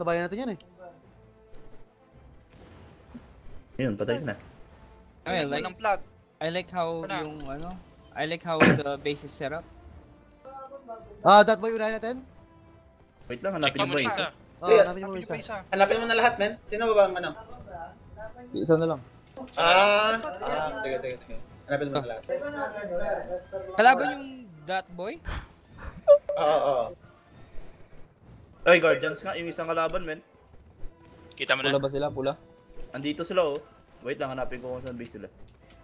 sabayan natin yan eh. Yun, patay na. I like ng plug. I like how yung ano, I like how the base is set up. That boy unahin natin? Wait lang, Check hanapin mo mo muna isa. isa. Hanapin mo isa. Hanapin mo na lahat, men. Sino ba ang ano? Isa na lang. Sige. Hanapin mo na lahat. Kalaban yung that boy? Oo. Ay, Guardians nga, yung isang kalaban, men. Kita mo na. Pula ba sila? Pula? Andito sila, oh. Wait lang, hanapin ko kung saan base sila.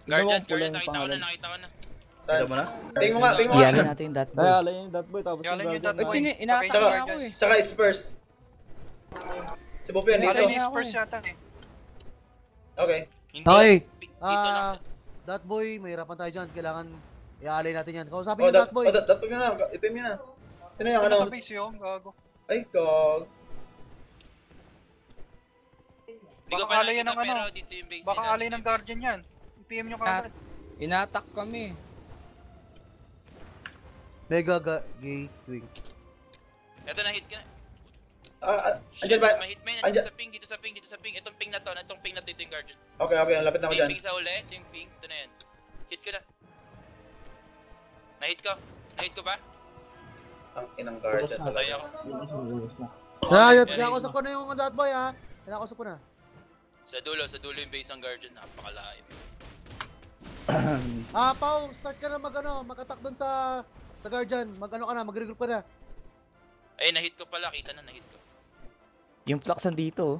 Guardians, Pula Guardians, yung nakita ko pangalan. na. Kita mo na? Ping mo nga. Ialin natin yung that boy. Ay, alay yung that boy tapos yung Ialin yung Guardian. that boy. Ina-attack Okay, niya ako eh. Tsaka Spurs. Si Bob yan dito. Alay ni Spurs yata eh. Okay. Hindi. Okay. Dito lang. That boy, mahirapan tayo dyan. Kailangan iaalay natin yan. Kausapin yung that boy. that boy na. Ipim yun na. Sino yung Ano ano? sa base yun? Gago. Ay, gag. Hindi ko Baka pa alay yan nakita ng ano. pero dito yung base Baka nila. alay ng Guardian yan. PM nyo kagad. Ina-attack kami. Mega gay wing. Ito na hit ka na. Andyan ba? Mahit man, Andyan. dito sa ping. Itong ping na to, ito yung Guardian. Okay, lapit na ako May dyan. ping sa uli, ito yung ping, ito na yan. Hit ko na. Nahit ko ba? Ang inang guard. Patay ako. Kinakausap ko na yung that boy ha. Kinakausap ko na. Sa dulo yung base ng Guardian, napakalayo. Pao, start ka na mag-attack doon sa Guardian. Mag-regroup ka na. Ay, nahit ko pala, kita na nahit ko. Yung flux nandito.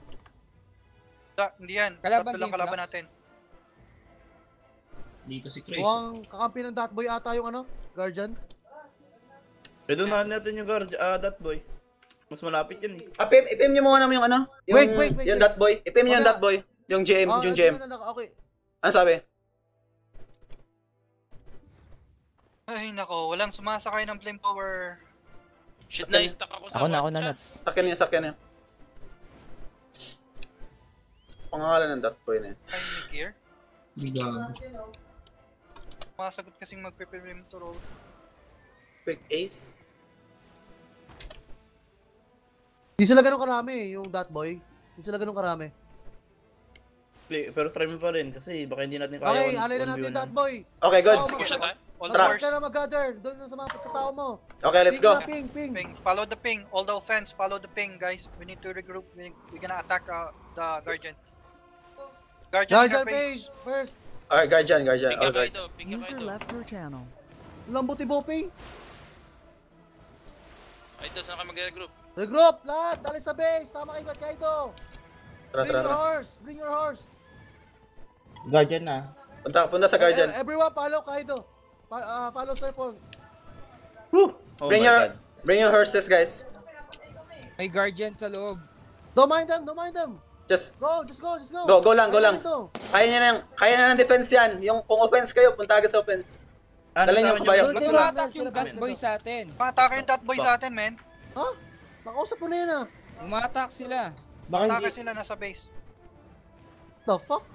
Hindi yan. Kalaban Tatlo lang din, kalaban Flax. natin. Dito si Chris. Mukhang kakampi ng that boy ata yung Guardian. Pwede na natin yung that boy. Mas malapit yan eh. Ipim nyo muna naman yung ano? Yung, Wait. Yung that boy. Ipim nyo yung that boy. Yung GM, yung GM. Okay. Ano sabi? Ay nako, walang sumasakay ng flame power. Shit, na-stuck ako sa Ako na chat. nuts. Sakyan niya. Pangalan ng that boy na yun. Ay, may gear. Gago. Masagot kasing magpe-flame to roll. Quick ace. Hindi sila ganun karami yung that boy. Hindi sila ganun karami. Pero try mo pa rin kasi baka hindi natin kaya. Okay, alay na natin yung that boy. Okay, good. Push na tayo. All the Tara. Mag-start force. ka na mag-gather. Doon sa mga sa tao mo. Okay, let's go. Ping. Ping. Follow the ping. All the offense. Follow the ping, guys. We need to regroup. We're gonna attack the Guardian. Guardian face. page first. Alright, Guardian. Ping ka All ba right. ito? Ping ka ba User ito? left your channel. Lambuti Bope. Ay, ito, saan ka mag-regroup? Regroup lahat. Dali sa base. Tama kayo Kaido. Tara. Bring your horse. Guardian na. Punta sa Guardian. Everyone follow Kaido. Follow Sir Paul. Oh Bring your horses, guys. May guardian sa loob. Don't mind them. Just Go. go lang. Kaya namin to. Kaya na ng defense yan. Yung kung offense kayo, punta agad sa offense. Dala niyo ang kabayo. Doon kayo Mag-attack yung lang. that boy sa atin. Patake yung that boy sa atin, men. Ha? Nakausap ko na yan ah. Uma-attack sila. Patake sila nasa base. The fuck?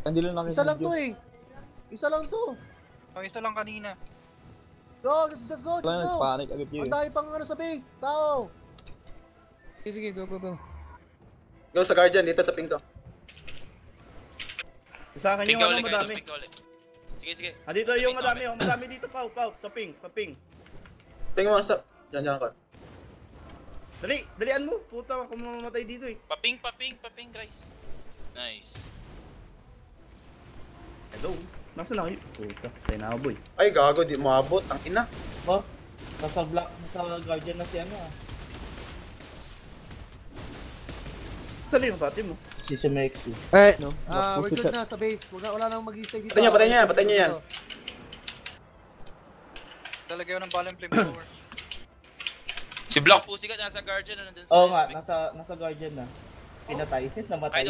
Hindi lang nakikita. Isa lang to eh. Isa lang to. Oh, ito lang kanina. Go, let's go. Wala, nagpanic agad yun. Ang dami pang sa base. Tao. Sige, go. Go sa Guardian, dito sa ping ko. Sa akin Ping yung ka ulit, madami. ping ka ulit. Sige. Dito yung madami dito, Pau, sa ping, paping. Ping mo sa... Diyan ka. Dalian mo. Puta, ako mamamatay dito eh. Paping, guys. Nice. Hello. Nasaan na kayo? Puta, tayo na ako boy. Ay, gago, di maabot. Ang ina. Oh, nasa Guardian na si ano ah. Saan yung pati mo? Si Mexi. Alright. No? We're good na sa base. Wala nang mag-stay dito. Patay nyo yan. Talagay ko ng balang flame power. Si Block Pussy ka nasa Guardian na nandun sa Oo nga, aspect. nasa Guardian na. Pinatay. Namatay.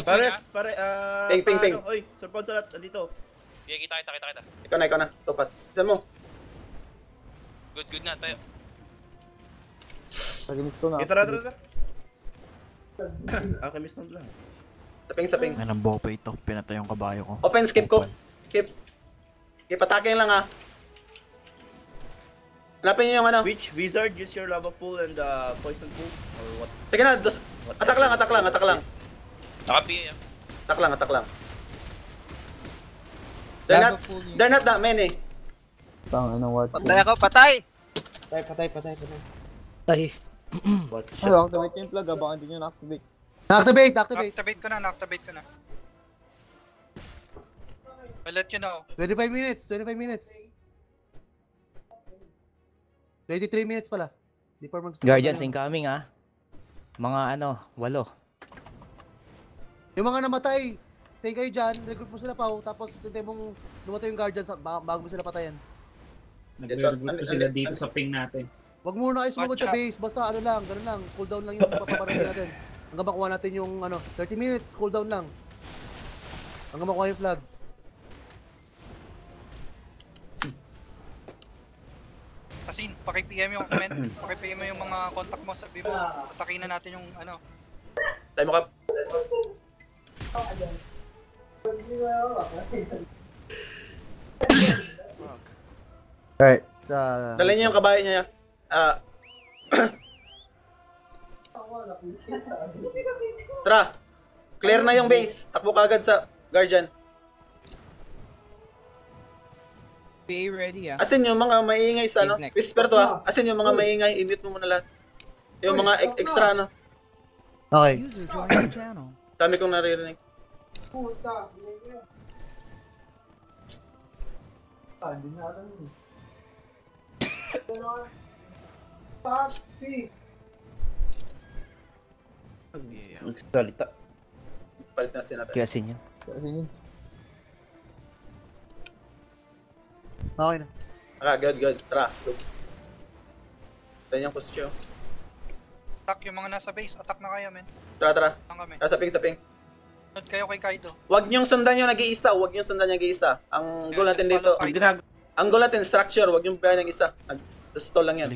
Ay, Ping. Oy, Sir Ponsalat, andito. Sige, kita. Ikaw na. Tupats. Saan mo? Good na, tayo. Pag-inisto na. Tara. Alchemist na lang. Sa ping. Anong bopa ito? Pinatay yung kabayo ko. Open, skip ko. Skip, atake lang ah. Hanapin nyo yung ano. Which wizard use your lava pool and poison pool or what? Sige na, Attack lang, attack lang, attack lang. Naka-PA ah. Attack lang, attack lang. Lago full yun. They're not that many. Patay ako, patay! Patay. Watch Ay, out. activate yung plug ah, baka hindi nyo na-activate. Na-activate. Na-activate ko na. I'll let you know. 25 minutes. 23 minutes pala. Before mag-start. Guardians incoming ah. Mga 8. Yung mga namatay, stay kayo dyan, regroup mo sila pa, tapos hindi mong lumatay yung Guardians bago mo sila patayan. Nagre-regroup sila dito sa ping natin. Wag muna kayo sumugod sa Watch out. base, basta ganun lang, cooldown lang yung papaparami natin. Hanggang makuha natin yung 30 minutes, cooldown lang. Hanggang makuha yung flag. Asin, paki-PM yung paki-PM mo yung mga contact mo, sabi mo, atakin na natin yung Tayo mo, Kap. Alright. Dala niyo yung kabayo niya. Tara. Clear na yung base. Takbo ka agad sa Guardian. PA ready ah. Asin yung mga maingay sa He's next. Whisper to ha. Asin yung mga maingay. I-mute mo muna lahat. Yung mga extra Okay. Dami kong naririnig. Nagsalita. Palit na natin. Kaya sin yun. Okay na. Good. Tara. Go. Tayo yung costume. attack yung mga nasa base. Attack na kayo, men. Tara. Attack kami. Sa ping. Sunod kayo kay Kaido. Huwag niyong sundan yung nag-iisa. Ang goal natin dito. Ang goal natin, structure. Huwag niyong bayan ng isa. Stall lang yan.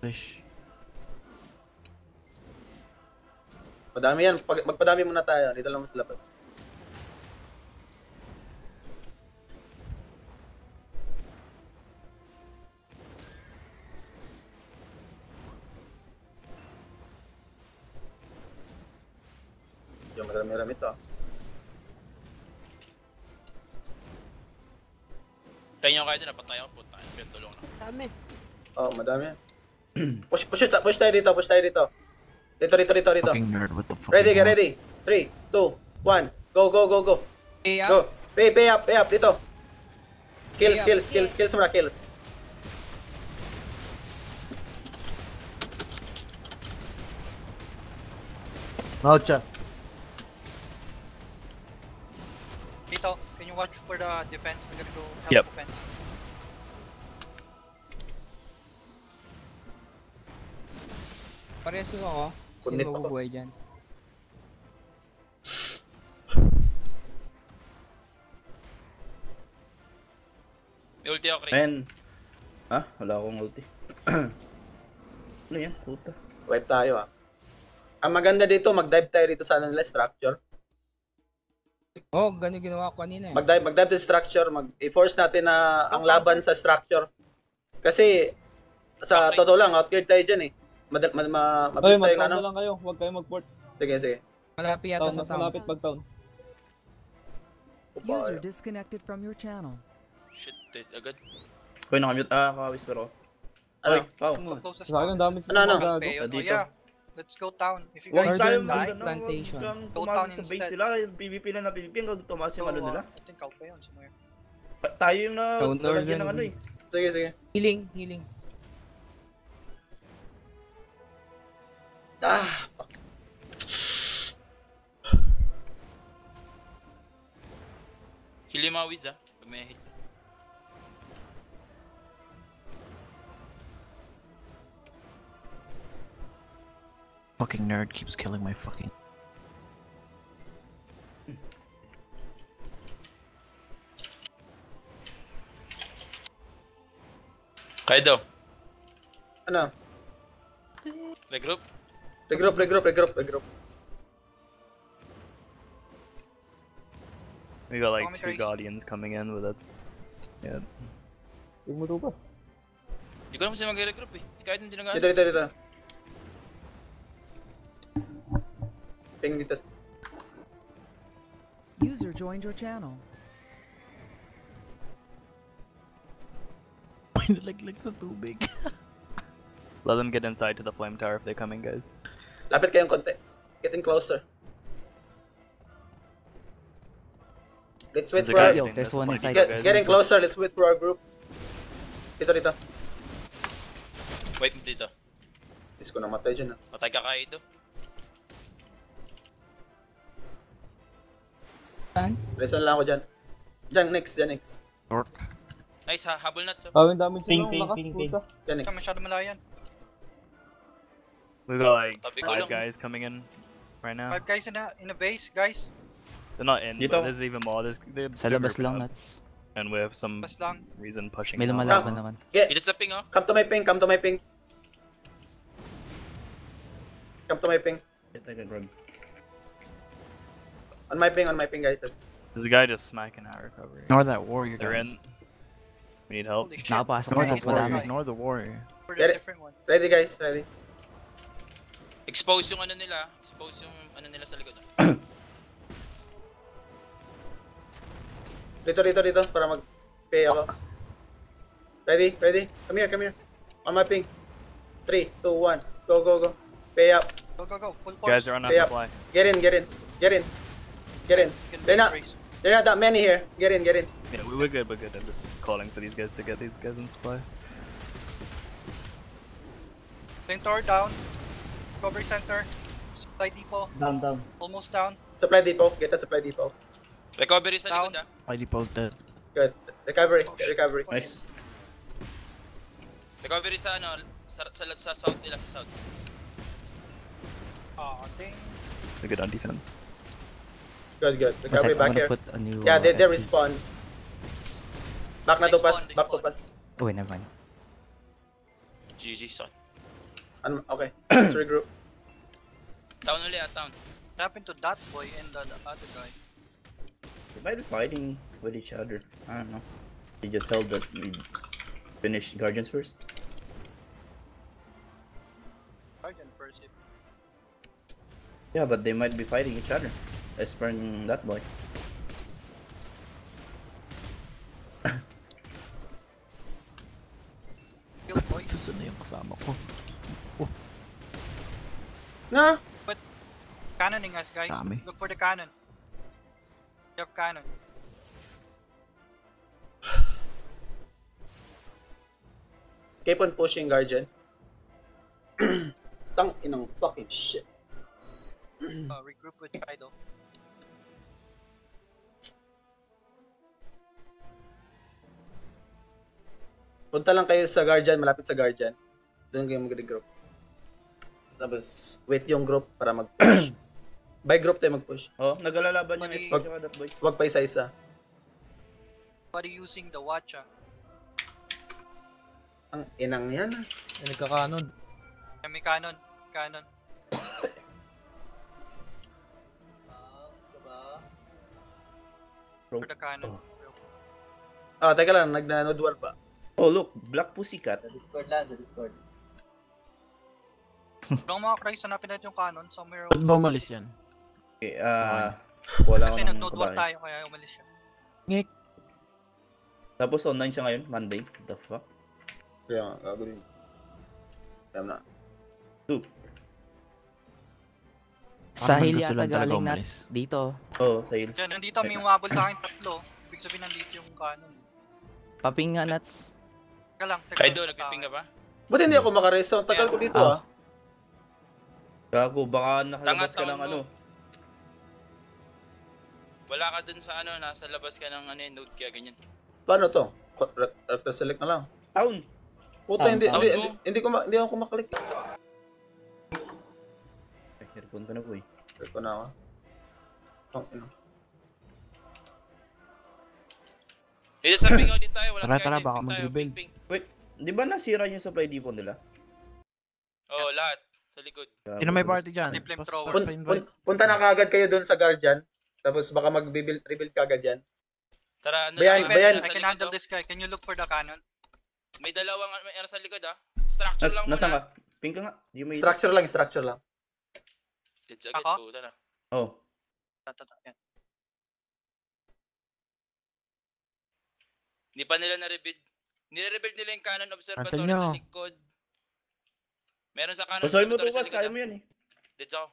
Flash. Madami yan. Magpadami muna tayo. Dito lang mas labas. Yung marami-rami ito. Tayo nyo kayo dyan, napatay ako. Puta, yung tulong na. Dami. Oh, madami yan. Push tayo dito. Dito. Fucking nerd, what the fuck? Ready, get ready. 3, 2, 1. Go. PA Go. up. Pay up dito. Kills muna, kills. Out siya. Dito, can you watch for the defense? I'm gonna go help Yep. defense. Parehas lang ako. Punit Sino ako. mabubuhay dyan? May ulti ako, Chris. Men. Ha? Wala akong ulti. Ano yan? Puta. Wipe tayo Ang maganda dito, mag-dive tayo dito sa nila structure. Oh, ganun ginawa ko kanina eh. Mag-dive to structure, i-force natin na ang laban sa structure. Kasi sa totoo lang, outgeared tayo dyan eh. Mabilis tayo mag-town na lang kayo. Huwag kayo mag-port. Sige. Malapit yata Town, sa mas town. malapit pag-town. User disconnected from your channel. Shit, dead agad. Hoy, nakamute. Ka-whisper ako. Ano? Wow. Closest Sa akin, ang dami sila Ano? mga gago. Pay, oh, Dito. yeah. Let's go town. If you Huwag guys tayo die, plantation. Go pumasok town sa base instead. nila. Yung PvP lang na PvP hanggang tumaas yung ano nila. I think out pa yun somewhere. Tayo yung Counter nalagyan dyan. ng ano eh. Sige. Healing. Heal yung mga whiz ah. Pag may heal. Fucking nerd keeps killing my fucking... Kaido, Ano? regroup. Regroup. We got like Comic 2 race. Guardians coming in, but that's... Yeah. Huwag mo tupas. Hindi ko naman sila mag-regroup eh. Kahit hindi nag-ano. Dito. Ping dito. User joined your channel. Nalaglag sa tubig. Let them get inside to the flame tower if they're coming, guys. Lapit kayong konti. Getting closer. Let's wait There's a for guy our... I think there's that's one pointing inside. to you guys. Getting closer, let's wait for our group. Dito. Wait mo dito. Is ko namatay dyan ah. Patay ka kayo ito. Listen lang ako dyan. Dyan next. York. Nice ha, habol nuts. Ang damage sila ng lakas, puta. Dyan Ito next. masyado malayan. We've got like Tabi ko 5 lang. guys coming in right now. 5 guys in a base, guys. They're not in, Dito. but there's even more. They're Sa labas lang, nuts. And we have some Bas lang. reason pushing May down. lumalaban naman. Get, Ito sa ping oh. come to my ping. Come to my ping, on my ping guys. Let's... There's a guy just smacking our recovery. Ignore that warrior, They're guys. in. We need help. Holy shit. Nakapasok Ignore na the mas warrior. madami. Ignore the warrior. For Get the it. different one. Ready guys, ready. Expose yung ano nila. Expose yung ano nila sa likod. Dito para mag-pay ako. Ready? Come here. On my ping. 3, 2, 1. Go. Pay up. Go. Full force. Guys are on our Stay up. supply. Get in. Can They're not race. that many here. Get in. Yeah, we're good. I'm just calling for these guys to get these guys in supply. Flame tower down. Recovery center. Supply depot. Down. Almost down. Supply depot. Get the supply depot. Recovery sa Down. likod ah. Mighty Post dead. Good. Recovery. Nice. Recovery sa ano, sa south nila, sa south. Oh, dang. They're good on defense. Good. One Recovery sec, back I'm here. gonna put a new... Yeah, they FD. respawn. Back na They to pass. spawn, they Back to spawn. pass. Oh, wait, never mind. GG son. Okay. Let's regroup. Town ulit ah, town. What happened to that boy and the other guy? They might be fighting with each other. I don't know. Did you tell that we finished Guardians first? Guardian first. Yeah, but they might be fighting each other. As per that boy. Kill boys. Saan na yung kasama ko? Na? Cannoning us, guys. Dami. Look for the cannon. You have cannon. Keep on pushing, Guardian. Tang inang fucking shit. Regroup with Kaido. Punta lang kayo sa Guardian, malapit sa Guardian. Doon kayo mag-regroup. Tapos, wait yung group para mag-push. By group tayo mag-push. Oh, nagalalaban yung Mali. SP tsaka that boy. Huwag pa isa-isa. Somebody using the watch. Ang inang yan. May nagkakanon. May cannon. Cannon. For the cannon. Ah, teka lang, nag-node war pa. Oh, look, Black Pussycat. Long mga Christ, hanapin natin yung cannon somewhere. Ba't ba umalis yan? Okay, wala Kasi ko ng nag-node war kabahay. tayo kaya umalis siya. Tapos online siya ngayon, Monday. The fuck? Kaya nga, gagawin. Kaya na. Two. Sahil Parang gusto yata lang talaga galing umalis. nuts dito. Oh, sale. Diyan, nandito may umabol sa akin tatlo. Ibig sabihin nandito yung cannon. Paping nga nuts. Teka lang. Kaido, nagpiping ka ba? Ba't hindi ako makaresound? Tagal ko dito ah. Gago, baka nakalabas ka Tanga, ng ano. Wala ka dun sa ano, nasa labas ka ng ano, node kaya ganyan. Paano to? Select na lang. Town! Puta, hindi Town. hindi ako makalik. Aircon ko na po eh. Select ko na ako. Oh, ino. Dito sa ping din tayo, wala Tara, skydive. baka Ping tayo, mag-rebuild. ping. Wait, di ba nasira yung supply depot nila? Oo, lahat. Sa likod. Sino may party dyan? Hindi, Pas- flamethrower. pas- pa-invite. Punta na kagad kayo doon sa Guardian. Tapos baka mag-rebuild kagad yan. Tara, ano Bayan, lang, bayan. nasa I can likod, handle oh. this guy. Can you look for the cannon? May dalawang ano sa likod ah. Structure lang Nasaan muna. ka? Ping ka nga. Di mo Structure lang, structure lang. Dead agad, Ako? puta na. Oh. Hindi pa nila na-rebuild. Nire-rebuild nila yung cannon observatory Cancel nyo. sa likod. Meron sa cannon Pasoy mo observatory sa bukas, likod. kaya mo yan eh. Dead ako.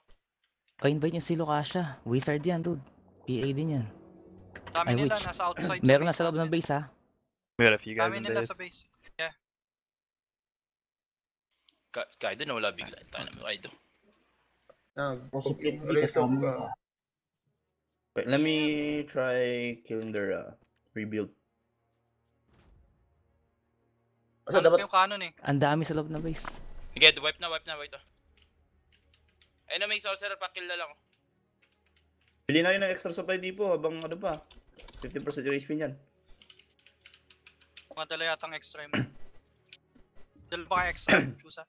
Pa-invite niyo si Lucasha. Wizard yan, dude. PA din yan. Dami Ay, nila witch. nasa outside. Meron na sa loob ng base, ha? We got a few guys Dami in nila base. sa base. Kaido na wala bigla. Tayo na Kaido. Wait, let me try killing their rebuild. Basta Dapat dapat yung cannon eh. Ang dami sa loob ng base. Sige, wipe na. Ayun na may sorcerer pa, kill na lang. Bili na yun ng extra supply dito habang ano pa. 50% yung HP niyan. Mga dala yatang extra mo. Dala ba kayo extra? Chusa.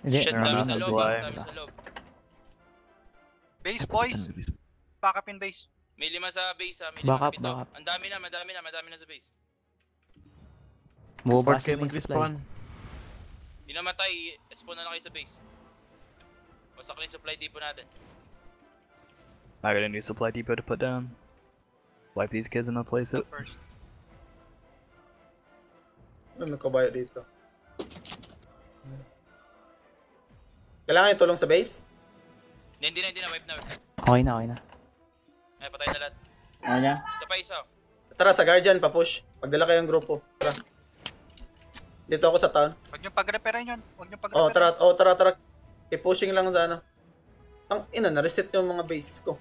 Hindi, Shit, meron dami na sa loob. supply. Dami sa loob. Base boys! Back up in base. May 5 sa base ha. May 5 Backup, pito. backup. Ang dami na sa base. Mubasa kayo na yung supply. mag-respawn. Di namatay, spawn na lang kayo sa base. Wasak na yung supply depot natin. I got a new supply depot to put down. Wipe these kids and replace it. First. may kabayo dito. Kailangan yung tulong sa base? Hindi na. Wipe na. Okay na. Ay, patay na lahat. Ano niya? Ito pa isa. Tara, sa Guardian, pa-push. Pagdala kayong grupo. Tara. Dito ako sa town. Huwag nyo pag-repairin yun. Huwag nyo Oh, pag-repairin. tara. I-pushing lang sa ano. Ang ina, na-reset yung mga base ko.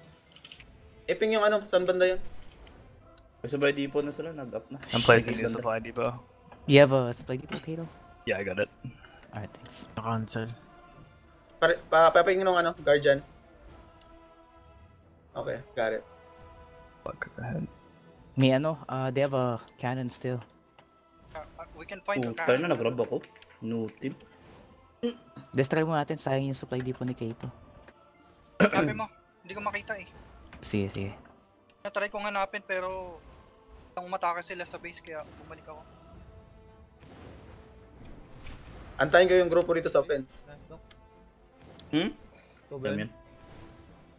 Iping yung ano, saan banda yun? May supply depot na sila, nag-up na. I'm placing Sige, new banda. supply depot. You have a supply depot, Kato? Yeah, I got it. Alright, thanks. Na-cancel. Papaping nung ano, Guardian. Okay, got it. Fuck, ahead. May ano, they have a cannon still. We can find a Tayo na, nag-grab ako. Nootin. Destroy mo natin, sayang yung supply depot ni Kato. Sabi mo, hindi ko makita eh. Sige. Natry kong hanapin pero nang umatake sila sa base kaya bumalik ako. Antayin ko yung grupo dito sa offense. Alam yan.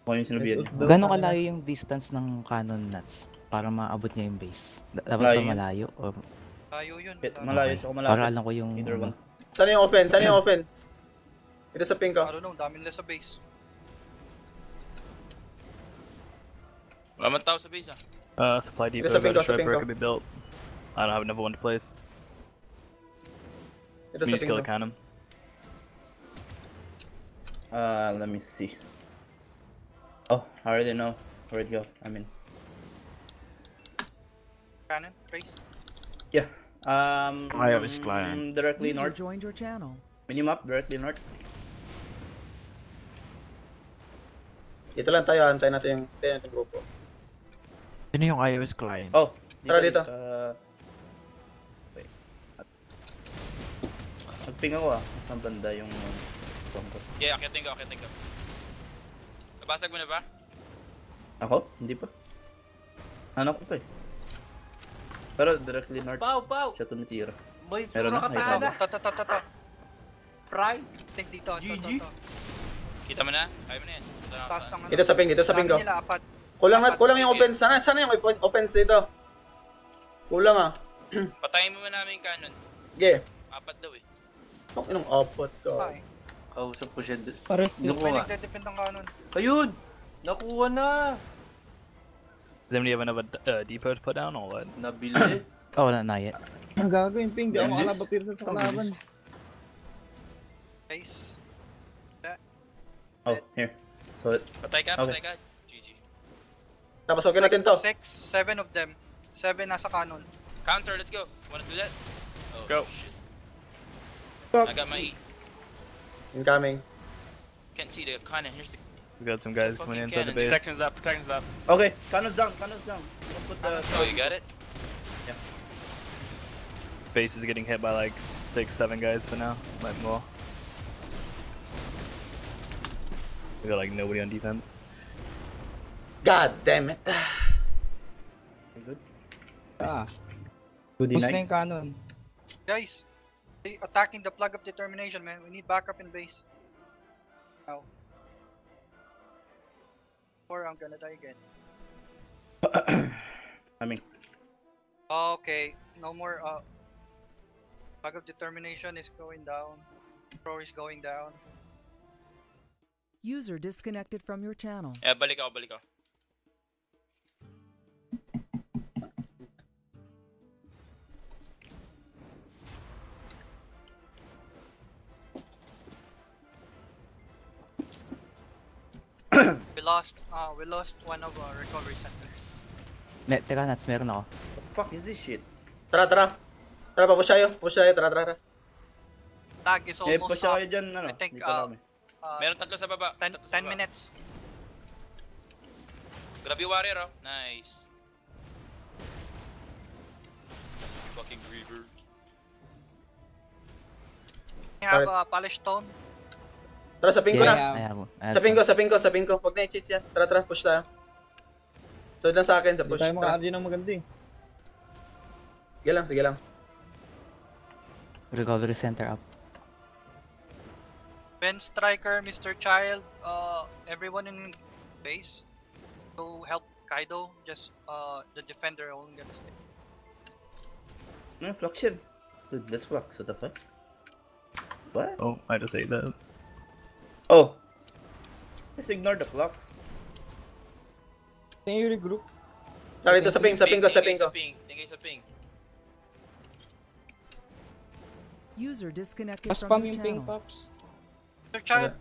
Ako yung sinabihan. Gano'ng kalayo yung distance ng cannon nuts para maabot niya yung base? Dapat ba Malayo. malayo? Or... Tayo yun. Malayo, tsaka malapit. Para alam ko yung... Either one. Saan yung offense? Dito sa pink ko. I don't know, dami nila sa base. Wala man tao sa base ah. Supply depot, sa but pinto, a sa shredder pinto. could be built. I don't have another one to place. Dito We sa just pink kill ko. the cannon. Let me see. Oh, I already know where it go. I mean, Cannon, Trace. yeah. I have a client. Directly north. Minimap, directly north. Dito lang tayo, antayin natin yung grupo. Sino yung iOS client? Oh, Tara dito. Wait. Nagping ako saan banda yung phone ko? Yeah, akitin ko. Nabasag mo na ba? Ako? Hindi pa. Ano ko pa eh. Pero directly north. Pau! Siya tumitira. Boy, Meron na, katana! Ta. Prime! Think dito, GG. Kita mo na? Kaya mo na yan. Taas ng ano. Dito sa pink ko. Dami nila, apat. Kulang yung offense. Sana yung offense dito? Kulang ah. Patayin mo namin yung cannon. Sige. 4 daw eh. Ang inong apat ka. Ay, Kausap ko siya. Pares Hindi ko may nga. nagde-depend ng kanon. Ayun! Nakuha na! Does anybody have another depot to put down or what? Nabili. Oh, not yet. Gago yung ping, di ako makalabapirsa sa kalaban. Guys, Oh, here. So, Patay ka. GG. Tapos okay natin to. 6, 7 of them. 7 nasa kanon. Counter, let's go. Wanna do that? Oh, Go. shit. Fuck. I got my E. Incoming. Can't see the cannon. Here's the... We got some guys Fucking coming inside the cannon. base. Protection's up. okay, cannons down. You can put the... Oh, you got it? Base is getting hit by like 6, 7 guys for now. Might more. We got like nobody on defense. God damn it. Good. Ah, Goody push na yung nice. cannon. Guys, they attacking the flag of determination, man. We need backup in base. Now. Or I'm gonna die again. I mean, Okay, no more flag of determination is going down. Pro is going down. User disconnected from your channel. Balik ako, balik ako. We lost one of our recovery centers. Teka, Nats, meron ako. what the fuck is this shit? Tara, tara. Tara, push tayo. Push tayo, tara, tara. Lag is Eh, almost pa up. kayo dyan, ano? I think Di pa kami. Meron tatlo sa baba. 10 tatlo sa baba. minutes. Grabe warrior, oh. Nice. Fucking Griever. We have Alright. Polish Stone. Tara, sa pinko na. Ayaw. Sa pinko. Huwag na i-chase yan. Tara, tara, push tayo. So lang sa akin, sa Hindi push. tayo Tara. maka-RG ng maganda eh. Sige lang. Recovery center up. Ben Striker, Mr. Child, everyone in base to help Kaido. Just the defender only gonna stay. No, flux yan. Dude, let's flux. What the fuck? What? Oh, I just ate that. Oh. Just ignore the flux. Can you regroup? Tara, ito sa pinko. Tingin kayo sa ping. User disconnected Pas from spam your yung ping, channel. Pops. Mr. Child,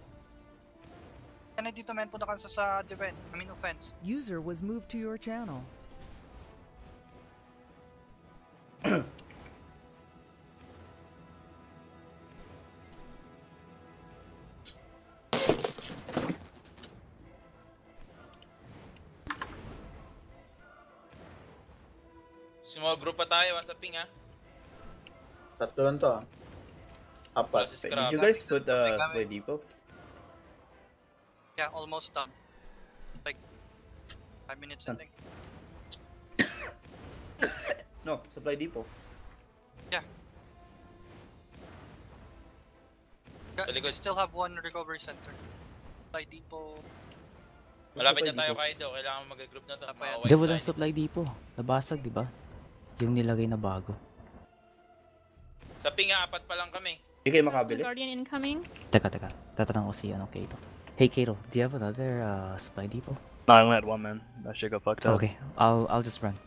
ano dito men, punta ka sa defense, offense. User was moved to your channel. Small group pa tayo, sa ping, ha. Tatlo lang to, ah. Apat. Kasi Wait, scrap. did you guys put supply depot? Yeah, almost done. Like 5 minutes, I think. No, supply depot. Sa likod. We still have one recovery center. Supply depot. Malapit na Supply tayo, depot. Kaido. Kailangan mag-group na to. Tapos, Mga Hindi, white walang line. supply depot. Nabasag, di ba? Yung nilagay na bago. Sa ping, ha, apat pa lang kami. Hindi kayo makabili? Guardian incoming. Teka. Tatanong ko si Kato. Hey, Kato, do you have another supply depot? No, I only had one, man. That shit got fucked up. Okay, I'll just run.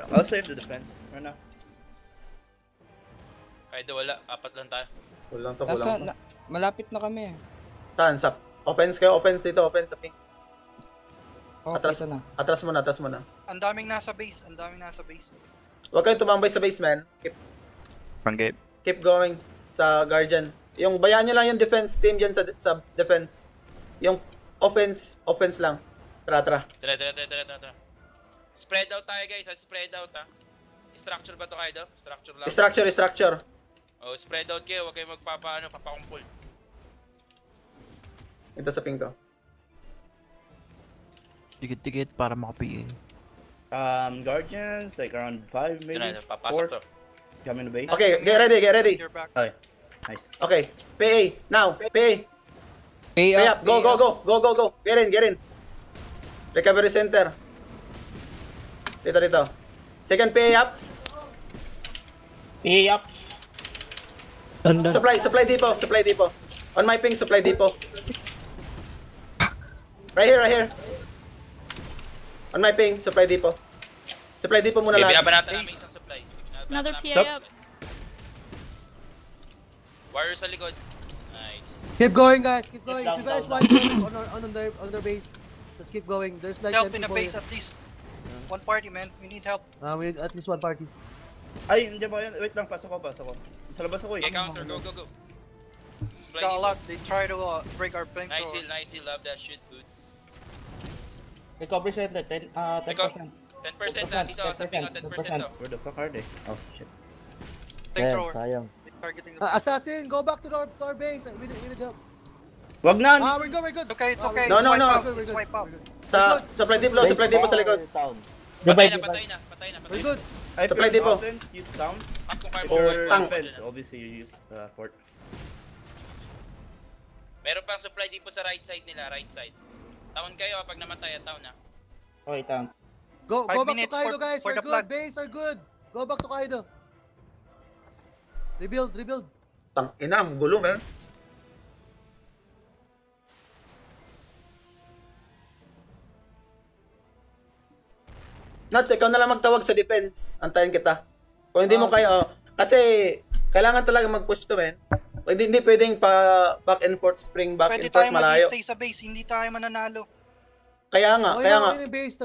I'll save the defense right now. Kaido, wala. Apat lang tayo. Kulang to. Malapit na kami eh. Saan? Sa offense kayo? Offense dito. Offense sa ping. Oh, Atras. kita na. Atras muna. Ang daming nasa base. Huwag kayong tumambay sa base, man. Front gate. Keep going sa Guardian. Yung bayaan nyo lang yung defense team dyan sa defense. Yung offense lang. Tara. Tara. Spread out tayo, guys. Spread out, ha. Structure ba to, Kaido? Structure lang. Structure. Oh, spread out kayo. Huwag kayo papakumpul. Ito sa ping ko. Dikit-dikit para makapi. Guardians, like around 5 maybe? Ito na, papasok 4? to. Come in the base. Okay, get ready. You're back. Okay, nice. Okay, PA, now, PA. Pay Pay up. up, go. Get in. Recovery center. Dito. Second PA up. Pay up. Supply depot. On my ping, supply depot. Right here. On my ping, supply depot. Supply depot muna Okay, lahat. binaban natin namin isang supply. Another Binaban PA namin. up. Warrior sa likod. Nice. Keep going, guys. Keep going. Down, If you guys down, want to on their base, just keep going. There's like Help 10 in the people base here. at least. One party, man. We need help. We need at least one party. Ay, hindi ba yun? Wait lang, pasok ko. Sa labas ako eh. Okay, counter. Go. Supply Got a depot. lot. They try to break our Nice flamethrower. heal. Love that shit, dude. Recovery center, 10%. 10% na dito. Sa ping, 10% to. Where the fuck are they? Oh, shit. Flamethrower. sayang. They're targeting the Assassin, go back to our base. We need help. Wag na! We're good. Okay, it's okay. No. It's wipe out. Sa supply depot sa likod. Patay na. We're good. If Supply you're depot. offense, use town. Up kung If kaya you're Tank. defense, obviously you use fort. Meron pang supply depot sa right side nila, right side. Town kayo pag namatay, town na. Okay, town. Go 5 back to minutes Kaido, guys. for We're the good. flag. Base are good. Go back to Kaido. Rebuild. Tang ina, ang gulo, man. Nuts, ikaw na lang magtawag sa defense. Antayin kita. Kung hindi mo kaya, kasi kailangan talaga mag-push to, men. Hindi pwedeng back and forth, spring back Pwede and forth tayo malayo. mag-stay sa base, hindi tayo mananalo. Kaya nga, Okay kaya na, nga. okay na yung base.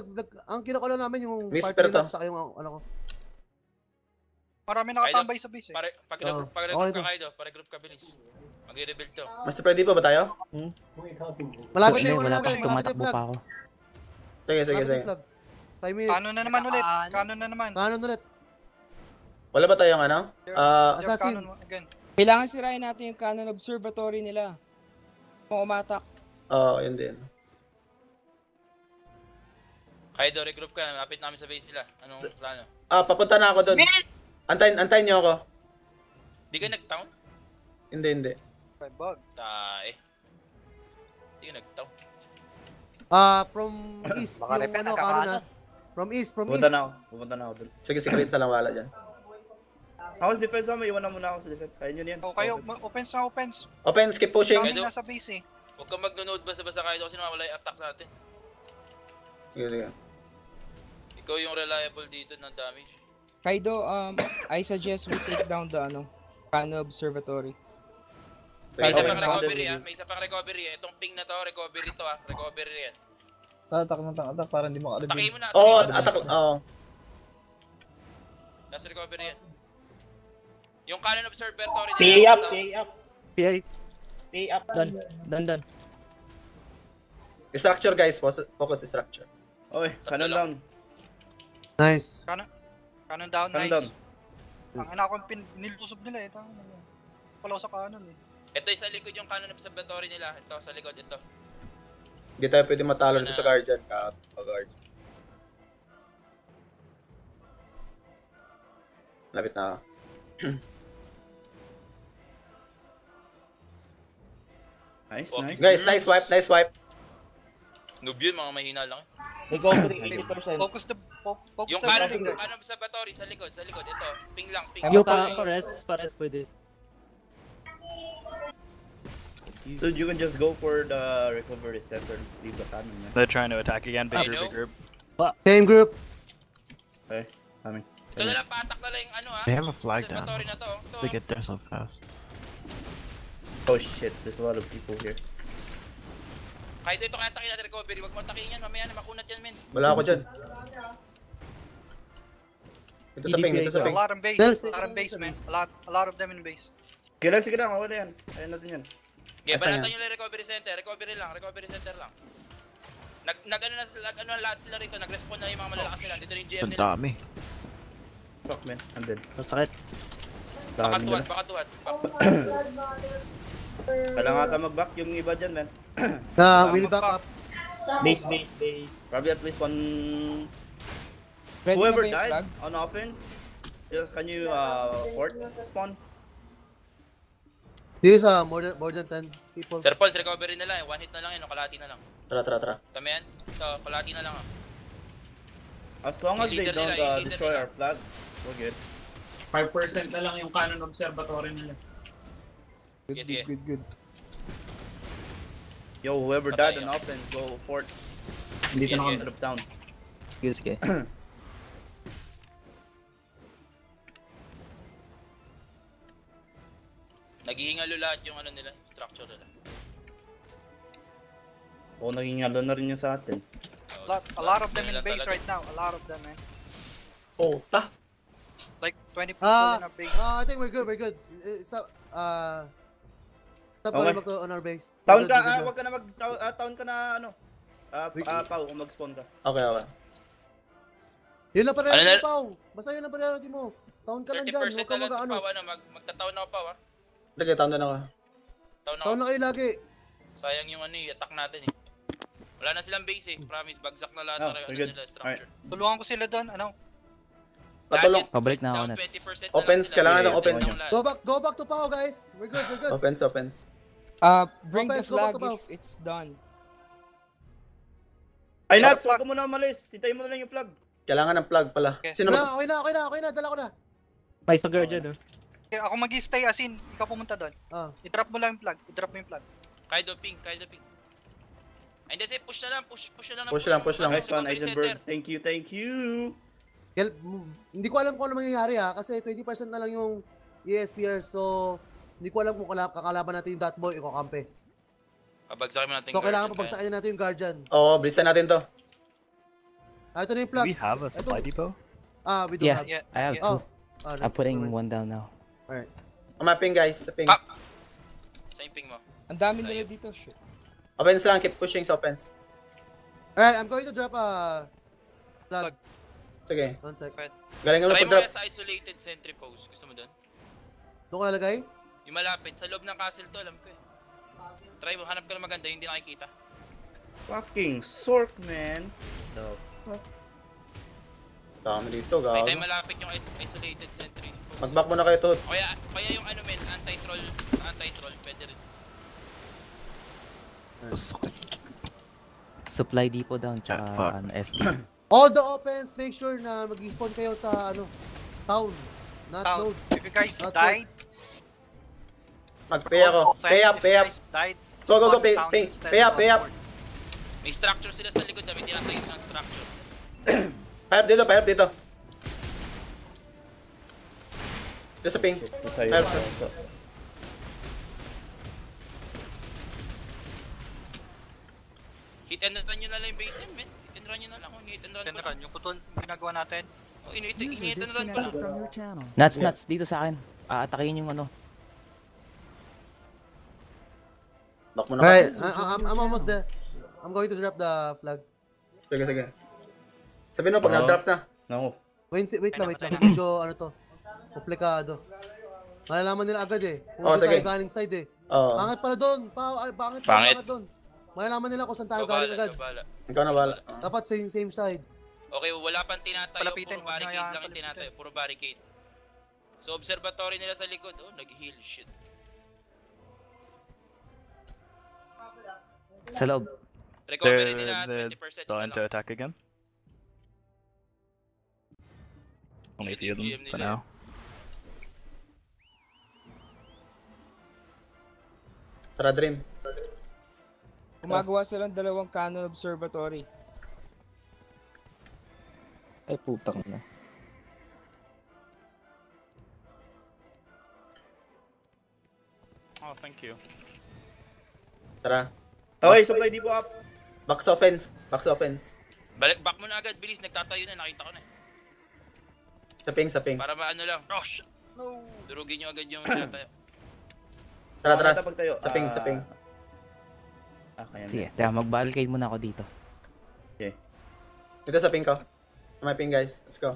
Ang kinukuha namin yung Whisper party nila to. sa yung ano ko. Marami nakatambay sa base eh. Pag-regroup okay ka to. Kaido, pag-regroup ka bilis. Mag-rebuild to. Master, pwede pa ba tayo? Malapit na Hindi, yung wala natin. pa. Malapit Tumatakbo yung pa flag. ako. Sige. Malapit yung flag. 5 minutes. Kanon na naman ulit. Kanon na naman. Kanon ulit. Wala ba tayong ano? Jeff, Assassin. kanon again. Kailangan sirain natin yung cannon observatory nila. Kung umatak. Oo, yun din. Kaido, regroup ka. Malapit namin sa base nila. Anong plano? Papunta na ako doon. Antayin niyo ako. Di ka nag-town? Hindi. Bug. Tae. Di ka nag-town. From east, Baka yung repen, ano, nakakaano. kanon na. From east. Pupunta na ako dun. Sige, si Chris na lang wala dyan. Ako sa defense mo, iwan na muna ako sa defense. Kaya nyo yan. O kayo, offense na offense. Open, skip pushing. Kami nasa base eh. Huwag kang mag-node basta-basta Kaido kasi mawala yung attack natin. Sige. Ikaw yung reliable dito ng damage. Kaido, I suggest we take down the cannon observatory. May isa Okay. pang recovery May isa pang recovery Itong ping na to, recovery to Recovery yan. Attack para hindi mo Atakin mo na. Oo, atakin mo na. attack. Oo. Last recovery yan. Yung cannon observatory Pay up. Done. Structure, guys. Focus structure. Okay, kanon down. Nice. Kanon down, Kanon nice. down. Ang ina ko nilusob nila eh. Palaw sa kanon eh. Ito yung sa likod yung cannon observatory nila. Ito sa likod, ito. Hindi tayo pwede matalo dito sa Guardian. Guardian. Lapit na ako. Nice. Guys, nice wipe. Noob yun, mga mahina lang. Recovery 80%. Focus Yung the cannon building. observatory sa likod. Ito, ping lang. Dude, you can just go for the recovery center. Leave the cannon, man. They're trying to attack again. Big I group, know. big group. Same group. Okay, coming. Ito na lang, pa-attack na lang yung ano They have a flag down. observatory na to. Ito, They get there so fast. Oh shit, there's a lot of people here. Kahit ito kaya atakin natin recovery. Huwag mo atakin yan. Mamaya na makunat yan, men. Wala ako dyan. Ito sa ping, ito sa A ping. lot of base. Yes, A lot of base, man. A lot of them in base. Sige lang, okay na yan. Ayan natin yan. Okay, Asan banatan nyo lang recovery center. Recovery center lang. Nag-ano lahat sila rito. Nag-respawn na yung mga malalakas nila. Dito rin yung GM Ang nila. dami. Fuck, man. I'm dead. Masakit. Dami nila. Baka tuwad. Kailangan ata mag-back yung iba dyan, man. We'll back up. Base. Probably at least one... Ready Whoever na ba yung died flag? on offense, can you fort spawn? This is more than 10 people. Sir Pauls, recovery na lang. One hit na lang yun. Kalahati na lang. Tara. Tama yan? So, kalahati na lang. As long as they Leader don't nila, leader destroy nila. our flag, we're good. 5% na lang yung cannon observatory nila. Sige. Good. Yo, whoever died on offense, go fort Dito na instead of town. Sige. Naghihingalo lahat yung ano nila, structure nila. O, naging halo na rin yung sa atin. A lot of them in base right now. A lot of them, man. Oh, ta. Like 20 people in our base. I think we're good. Stop Okay. going back to on our base. Town ka, We're good. wag ka na town ka na ano. Pau, kung mag-spawn ka. Okay. Yun lang pa Ano rin, na- Pao. Basta yun lang pa rin mo. Town ka lang dyan. 30% Huwag ka na lang mag-ano. pa, magtataon ako pa, Sige, tama na ako. Taon Town ako. na kayo lagi. Sayang yung ano attack natin eh. Wala na silang base eh, promise, bagsak na lahat Oh, ng we're ano good. nila, structure. Tulungan ko sila doon, ano? Patulong. Pabalik na ako, Down Nats. 20% na lang Offense, sila. kailangan ng Yeah, offense. Go back to Pao, guys. We're good, we're good. Offense, offense. Bring the Lopez, go back flag to Pao. if it's done. Ay, Nats, huwag ka muna umalis. Hintayin mo na lang yung flag. Kailangan ng plug pala. Okay. Sino mag... Okay na. Dala ko na. May sa Guardian, oh. Okay, ako mag-stay asin. Ikaw pumunta doon. I-drop mo lang yung flag. I-drop mo yung flag. Kaido ping. Ay, hindi, push na lang. Push na lang. Push lang. Nice one, Eisenberg. Thank you. Hindi ko alam kung ano mangyayari kasi 20% na lang yung ESPR, so hindi ko alam kung kakalaban natin yung Dotboy o kakampi. Pabagsakin mo natin. So kailangan pabagsakin natin yung Guardian. Oo, bilisan natin to. Ito na yung Do plug. we have a supply depot? We don't Yeah, have. I have two. Oh, I'm putting one down now. Alright. Mapping guys, sa ping. Sa yung ping mo. Ang dami nila dito, shit. Offense lang, keep pushing sa offense. Alright, I'm going to drop a plug. Sige. 1 sec. Galingan mo Try mo pag-drop. kaya sa isolated sentry post. Gusto mo doon? Doon ko nalagay? Yung malapit. Sa loob ng castle to, alam ko eh. Try mo, hanap ka na maganda, hindi nakikita. Fucking Sork, man. The fuck? Dami dito, May gago. tayo malapit yung isolated sentry post. Mag-back muna kayo to. Kaya yung ano men, anti-troll, pwede rin. Supply depot down, tsaka FD. All the offense, make sure na mag-spawn kayo sa town. Not Town. node. If you guys Not died, Mag-pay ako. Pay up. Died, Go, spawn pay town up. instead Pay up. of May structure sila sa likod, may tinatayo ng structure. Pay up dito. Dito sa ping. Sa'yo. Pay up. Hit and run nyo na lang yung basin, men. Hit and run nyo na lang. Hit and run ko lang. Yung putol, yung ginagawa natin. Hit User and run ko lang. disconnected from your channel. Nuts, dito sa akin. Aatakin yung ano. Back muna Alright, ka. I'm almost there. I'm going to drop the flag. Sige. Sabihin mo pag na-drop na. No. Wait lang. Medyo komplikado. Malalaman nila agad eh. Kung sige. tayo galing side eh. Oo. Pangit pala doon. Pangit doon. Malalaman nila kung saan tayo galing agad. Ikaw na bala. Dapat same side. Okay, wala pang tinatayo. Palapitin, Puro barricade hinahayaan lang yung tinatayo. Puro barricade. So, observatory nila sa likod. Oh, nag-heal. Shit. Sa loob. Recovery nila They're 20% starting isa to lang. attack again. Only a few of them GM for nila. now. Tara, Dream. Gumagawa silang dalawang cannon observatory. Ay, putang na. Oh, thank you. Tara. Okay, supply depot up. Back sa offense. Back mo na agad. Bilis, nagtatayo na. Nakita ko na. Sa ping. Para maano lang. Oh, shit. No. Durugin nyo agad yung tinatayo. Tara. Pagtayo. Sa ping. Kaya Sige, mag-barricade muna ako dito. Dito sa ping ko. Sa my ping guys. Let's go.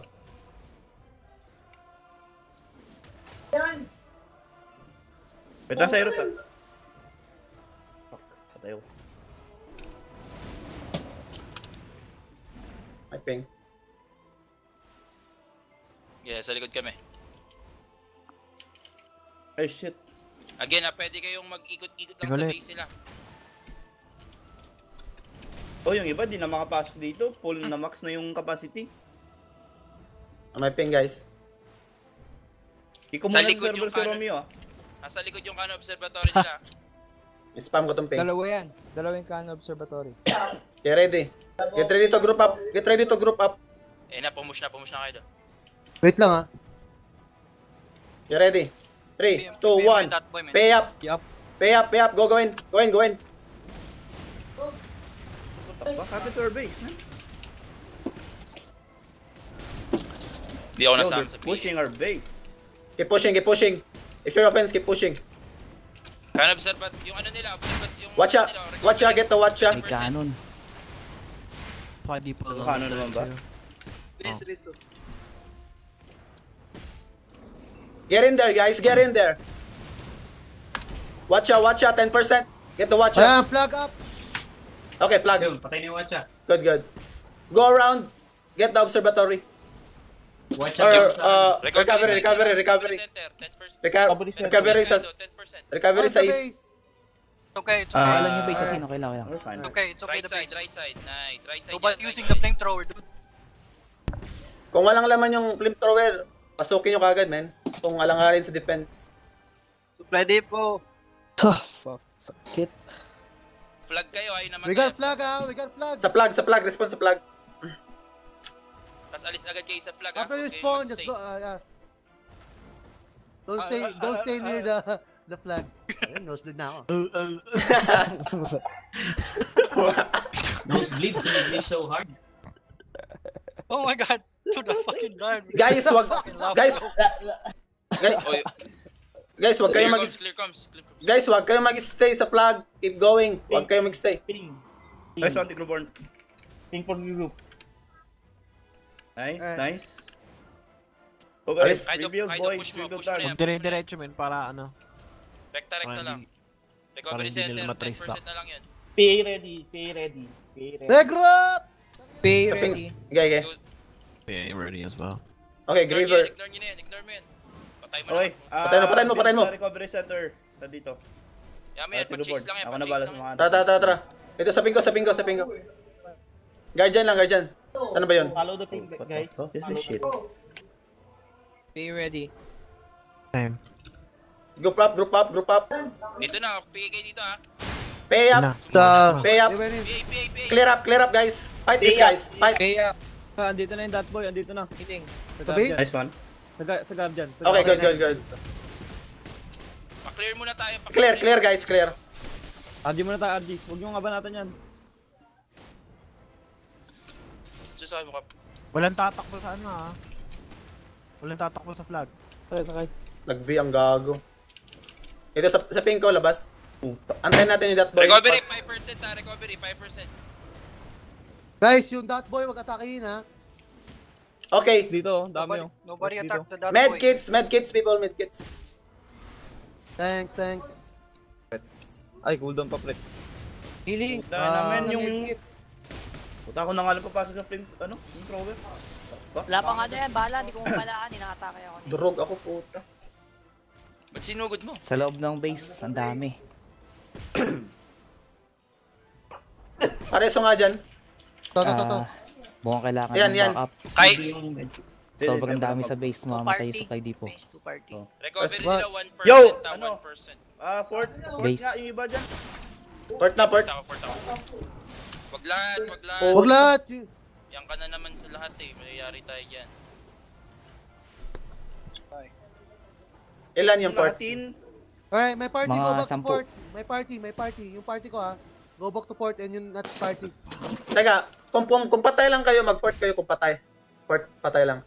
Wait lang sa Eros ah. Fuck, patayo. My ping. Yeah, sa likod kami. Ay shit. Again, pwede kayong mag-ikot-ikot lang sa Ulit. base nila. Oh, yung iba di na makapasok dito. Full na max na yung capacity. My ping guys. Iko Sa muna sa likod server yung si kanan. Romeo ah. Nasa likod yung cannon observatory nila. Spam ko tong ping. Dalawa yan. Dalawa yung cannon observatory. Get ready. Get ready to group up. Eh na, pumush na kayo doon. Wait lang Get ready. 3, 2, 1. Pay up. Pay up. Go in. What the fuck happened to our base, man? Di ako Yo, nasama they're sa pushing our base. Keep pushing. If you're offense, keep pushing. Cannon observat, yung ano nila, yung Watcha. ano nila, Watcha, get the watcha. May cannon. Supply depot. Ano naman ba? Get in there, guys. Get in there. Watcha. 10%. Get the watcha. Flag up. Okay, flag. Yun, patay ni Watcha. Good. Go around. Get the observatory. Watch Or, out sa... recovery. Recovery sa... 10%. Recovery sa is... Okay, it's okay. Kailan yung base kasi, okay lang. We're fine. It's okay, it's okay. Right side. Nice. Right side. Nobody yan, using right the side. flamethrower, dude. Kung walang laman yung flamethrower, pasukin nyo kagad, men. Kung alangarin sa defense. Supply depot. Fuck, sakit. Flag kayo, ayun naman. We got flag we got flag. Sa plug, respond sa plug. Tapos alis agad kayo sa flag. After you Okay, spawn, mag-stay. just go, don't stay near the flag. Ayun, nosebleed na ako. Nosebleed so hard. Oh my god. To the fucking darn. Guys, wag... Guys, wag kayong Clear comes. Guys, wag kayong mag-stay sa flag. Keep going. Wag kayong mag-stay. Ping. Nice one, Tigreborn. Ping for group. Nice. Okay, Kaido, rebuild boys, push mo rebuild yan. time. Dire-diretso men para ano. Recta lang. Parang Recovery hindi nila center, matrace 10% na lang yan. PA ready. Negro! Pay Sa ping. ready. Okay. Yeah, ready as well. Okay, Graver. Ignore nyo na yan, ignore mo yan. Patay mo Okay, Patayin mo. Recovery center. Nandito. Yaman yan, pa-chase lang yan, Ako na bala sa mga Tara. Ito, sa pingo. Guardian lang. Saan ba yun? Follow the ping, guys. What is this shit? Pay ready. Same. Group up. Dito na, PK dito ha. Pay up. Pay up. Clear up, guys. Fight this, guys. Fight. Pay up. Andito na yung Dot Boy, andito na. Healing. Sa base? Nice one. Sa Guardian. Okay, good. Pa-clear muna tayo. Clear, guys. Clear. RD muna tayo, RD. Huwag yung kabanatan yan. Susabi mo ka. Walang tatakbo sa ano ha. Walang tatakbo sa flag. Sakay. Nag-B ang gago. Ito, sa ping ko, labas. Antayin natin yung Dot Boy. Recovery 5% ha, recovery 5%. Guys, yung Dot Boy, wag-atakihin ha. Okay. Dito, dami yung. Nobody attack the Dot Med Boy. kits, people, med kits. Thanks. Ay, cooldown pa, Flex. Healing. Naman yung... Puta ako na nga lang papasok ng flamethrower. Wala pa nga dyan, bala, hindi ko mapalaan, inakatake ako. Durog ako, puta. Ba't sinugod mo? Sa loob ng base, ang dami. Pareso nga dyan. To. Mukhang kailangan Yan. ng backup. Kay, Sobrang dami sa base, mamamatay yung supply depot. Base to party. recovery What? nila 1%. Yo! 1%. Fort Base. nga, yung iba dyan. Port na. Port ako. Wag lahat. Wag lahat. Yan ka na naman sa lahat eh. Mayayari tayo dyan. Ilan yung port? Alright, may party, Mga go back 10. to port. May party. Yung party ko ha. Go back to port and yung next party. Teka, kung patay lang kayo, mag-port kayo kung patay. Port, patay lang.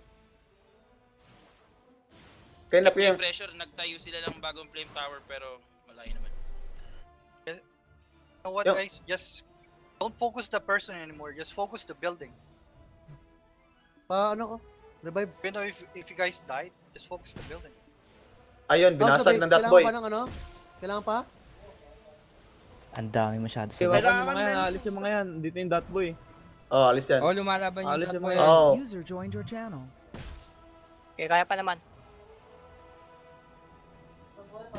Kaya na po yung... Pressure, nagtayo sila ng bagong flame tower pero malayo naman. You know what, guys? Just don't focus the person anymore. Just focus the building. Ano ko? Revive. You know, if you guys died, just focus the building. Ayun, binasag ng Dot Boy. Kailangan pa ng ano? Kailangan pa? Ang dami masyado sa base. Kailangan yung mga yan, alis yung mga yan. Dito yung Dot Boy. Oh, alis yan. Oh, lumalaban yung Alis Dot yung Boy. mga yan. Oh. User joined your channel. Okay, kaya pa naman.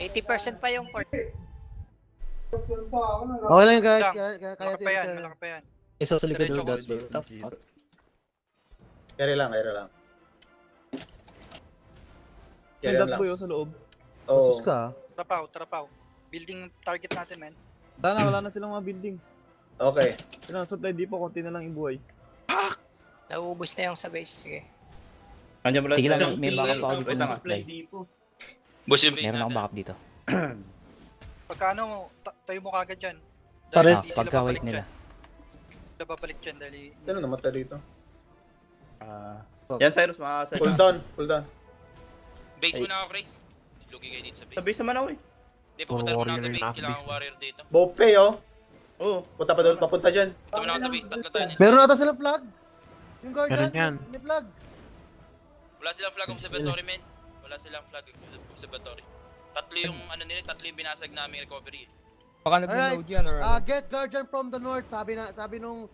80% pa yung port. Okay lang yun guys. Kaya Malaki pa yan. Isa sa likod ng ng Dot Boy. Carry lang. Yung Dot Boy sa loob. Oh. Sus ka. Trapaw. Building target natin, man. Wala na silang mga building. Okay. Yun, supply depot, konti na lang yung buhay. Nauubos na yung sa base. Sige. Andiyan pala Sige sa- lang, may backup ako dito Wait ng lang, supply. Boss yung base Meron akong natin. backup dito. Pagka tayo mo kagad dyan. Pares. Hindi sila Pagka-wait babalik nila. dyan. Sila babalik dyan dahil... Sino namatay dito? Yan, Cyrus, makakasal. Pull down. Base muna ako, Chris. Lugi kayo dito sa base. Sa base naman ako eh. Hindi, pupunta muna ako sa warrior base. nasa Kailangan base. warrior dito. Bope, oh. Oo. Punta pa doon, papunta dyan. Punta muna ako sa base. Tatlo tayo. Meron ata silang flag? Yung guardian, Meron yan. may flag. Wala silang flag observatory, men. Wala silang flag observatory. Tatlo yung tatlo yung binasag namin recovery. Baka nag-load yan or ano. Get guardian from the north, sabi nung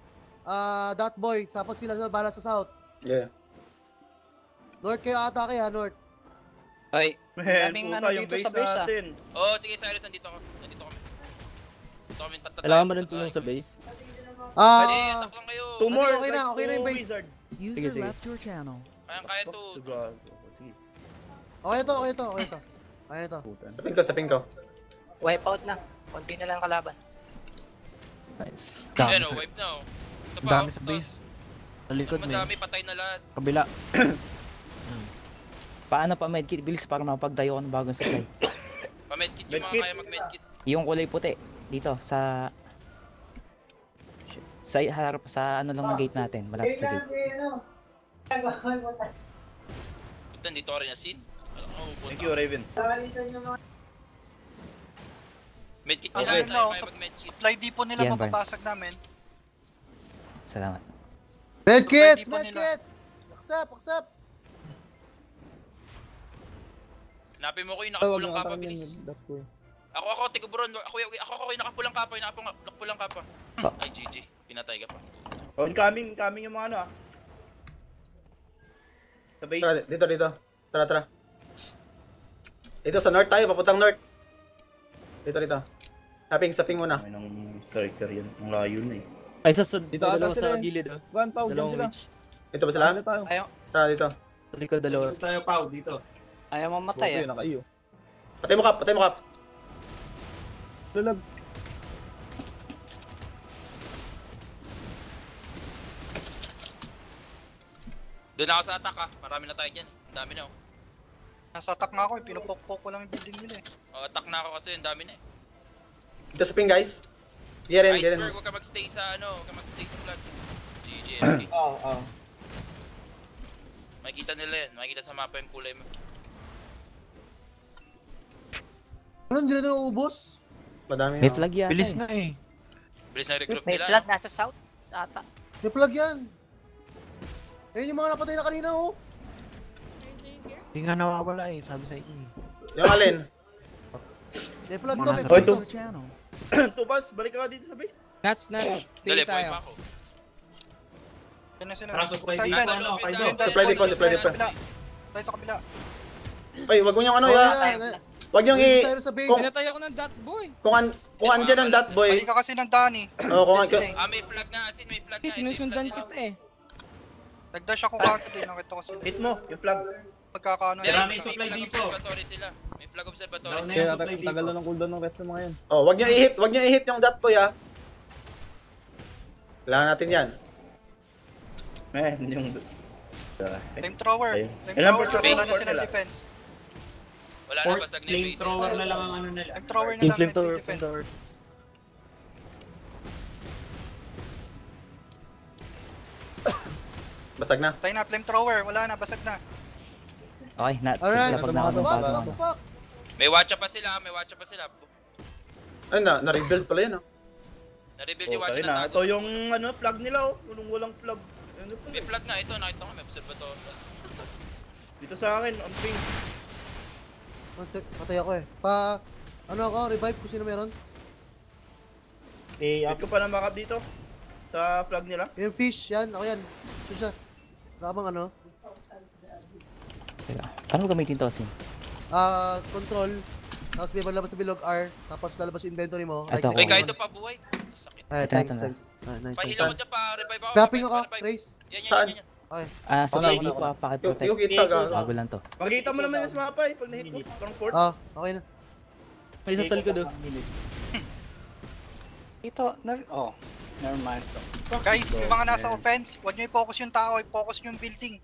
Dot Boy, tapos sila sa bala sa south. Yeah. North kayo atake ha, North. Ay, Man, daming puta, ano yung dito base sa base ah. natin. Oo, sige Cyrus, nandito kami. Nandito kami. Nandito kami tatatay. Kailangan mo rin tulong sa base. Pwede, attack lang kayo. Two more, okay na, okay na yung base. Wizard. User sige. left your channel. Kaya to. Okay to, okay to, okay to. Okay to. Sapin ko. Wipe out na. Konti na lang kalaban. Nice. Ayan o, wipe na o. Ito pa, Dami sa base. Sa likod, may. Madami, patay na lahat. Kabila. Paano pa medkit? Bilis para makapagdayo ako ng bagong supply. Pa-medkit yung mga Medkit. kaya mag-medkit. Yung kulay puti. Dito, sa... Sa harap, sa ano lang ng gate natin. Malapit sa gate. Puta, dito ka rin na scene. Thank you, Raven. Medkit Ang nila, game na, tayo oh, kaya mag-medkit. Supply depot nila Yan, mapapasag namin. Salamat. Medkits! Supply depot nila. Medkits! Accept! Accept! Hanapin mo ko yung nakapulang kapa, bilis. Ako, Tigobron. Ako yung nakapulang kapa, yung nakapulang kapa. Ay, GG. Pinatay ka pa. Oh, incoming yung mga ano ah. Sa base. Tara, dito. Tara. Dito sa north tayo, papuntang north. Dito. Saping muna. Ay, nang striker yan. Ang layo na eh. Ay, dalawa sa gilid oh. Dalawang witch. Dito ba sila? Tara, dito. Sa likod, dalawa. Tayo, Pao, dito. Ayaw mamatay ah. Patay mo, Kap. Lalag. Doon ako sa attack ah. Marami na tayo dyan. Ang dami na oh. Nasa attack nga ako eh. Pinupok ko lang yung building nila eh. Oh, attack na ako kasi ang dami na eh. Dito sa ping, guys. Di rin. Iceberg, huwag ka magstay sa ano. Huwag ka magstay sa flag. GG, MK. Oo. Makikita nila yan. Makikita sa mapa yung kulay mo. Ano, hindi na naubos? Madami. May flag yata Bilis na eh. Bilis na regroup May nila. flag nasa south. Ata. May plug yan. Ayun yung mga napatay na kanina oh. Hindi nga nawawala eh, sabi sa inyo. Yung alin? May flag to, may Oh, flag ito. to. Channel. Tupas, balik ka dito sa base. Nuts. Dali, Play buhay tayo. pa ako. Yan na sila. Tara, supply Tayo, depot, tayo, ano, tayo, Kaido. tayo, Supply tayo, depot. tayo sa kabila. Ay, wag mo yung ano So, ya. yan, Wag yung Dito tayo sa base. Pinatay ako ng dot boy. Kung andyan ang dot boy. Balik ka kasi ng Dani. Oh, kung May flag nga, Asin. May flag nga. Sinusundan kita eh. Nagdash ako kagad eh. Nakita ko sila. Hit mo, yung flag. Pagkakaano. Sira na yung May supply flag depot. observatory sila. May flag observatory Down na sila. yung supply depot. ng cooldown ng rest ng mga yan. Oh, wag niyo i-hit yung dot boy ah. Kailangan natin yan. Man, yung... Flamethrower. Ayun. Flamethrower. Ilan Wala percent na score sila nila? defense. Wala na, Fort basag na yung base. flamethrower na lang ang ano nila. Flamethrower na Yung lang. flamethrower, defense. flamethrower. Basag na. Tayo na, flamethrower. Wala na, basag na. Okay, Alright. lapag na ako ng What bagong the ano. fuck? May watcha pa sila, may watcha pa sila. Ay na-rebuild pala yan ah. Na-rebuild yung Oh, watcha tayo na na. tago. Ito yung ano, flag nila oh. Walang flag. Ano pa? May flag nga, ito nakita ko, may observatory. Dito sa akin, ang ping. One sec, patay ako eh. Ano ako, revive kung sino meron. Wait ko pa na makap dito. Sa flag nila. Yung fish, yan, ako yan. Fish siya. Wala bang ano? Teka, paano gamitin to, Sin? Control. Tapos may malabas sa bilog R. Tapos lalabas yung inventory mo. Ito, Uy, kahit ito pa buhay. Sakit. Ay, Ito, thanks, ito na. thanks. Nice. Pahila mo dyan pa, revive ako. Grapping revive, ako, revive. Race. Yan. Saan? Okay. Supply depot pakiprotect. Yung kita ga. Bago lang to. Makikita mo naman yung sa mapa eh. Pag na-hit mo. Parang fort. Okay na. May isa sa likod oh. Ito, never mind. Guys, yung mga nasa offense, huwag nyo i-focus yung tao, i-focus nyo yung building.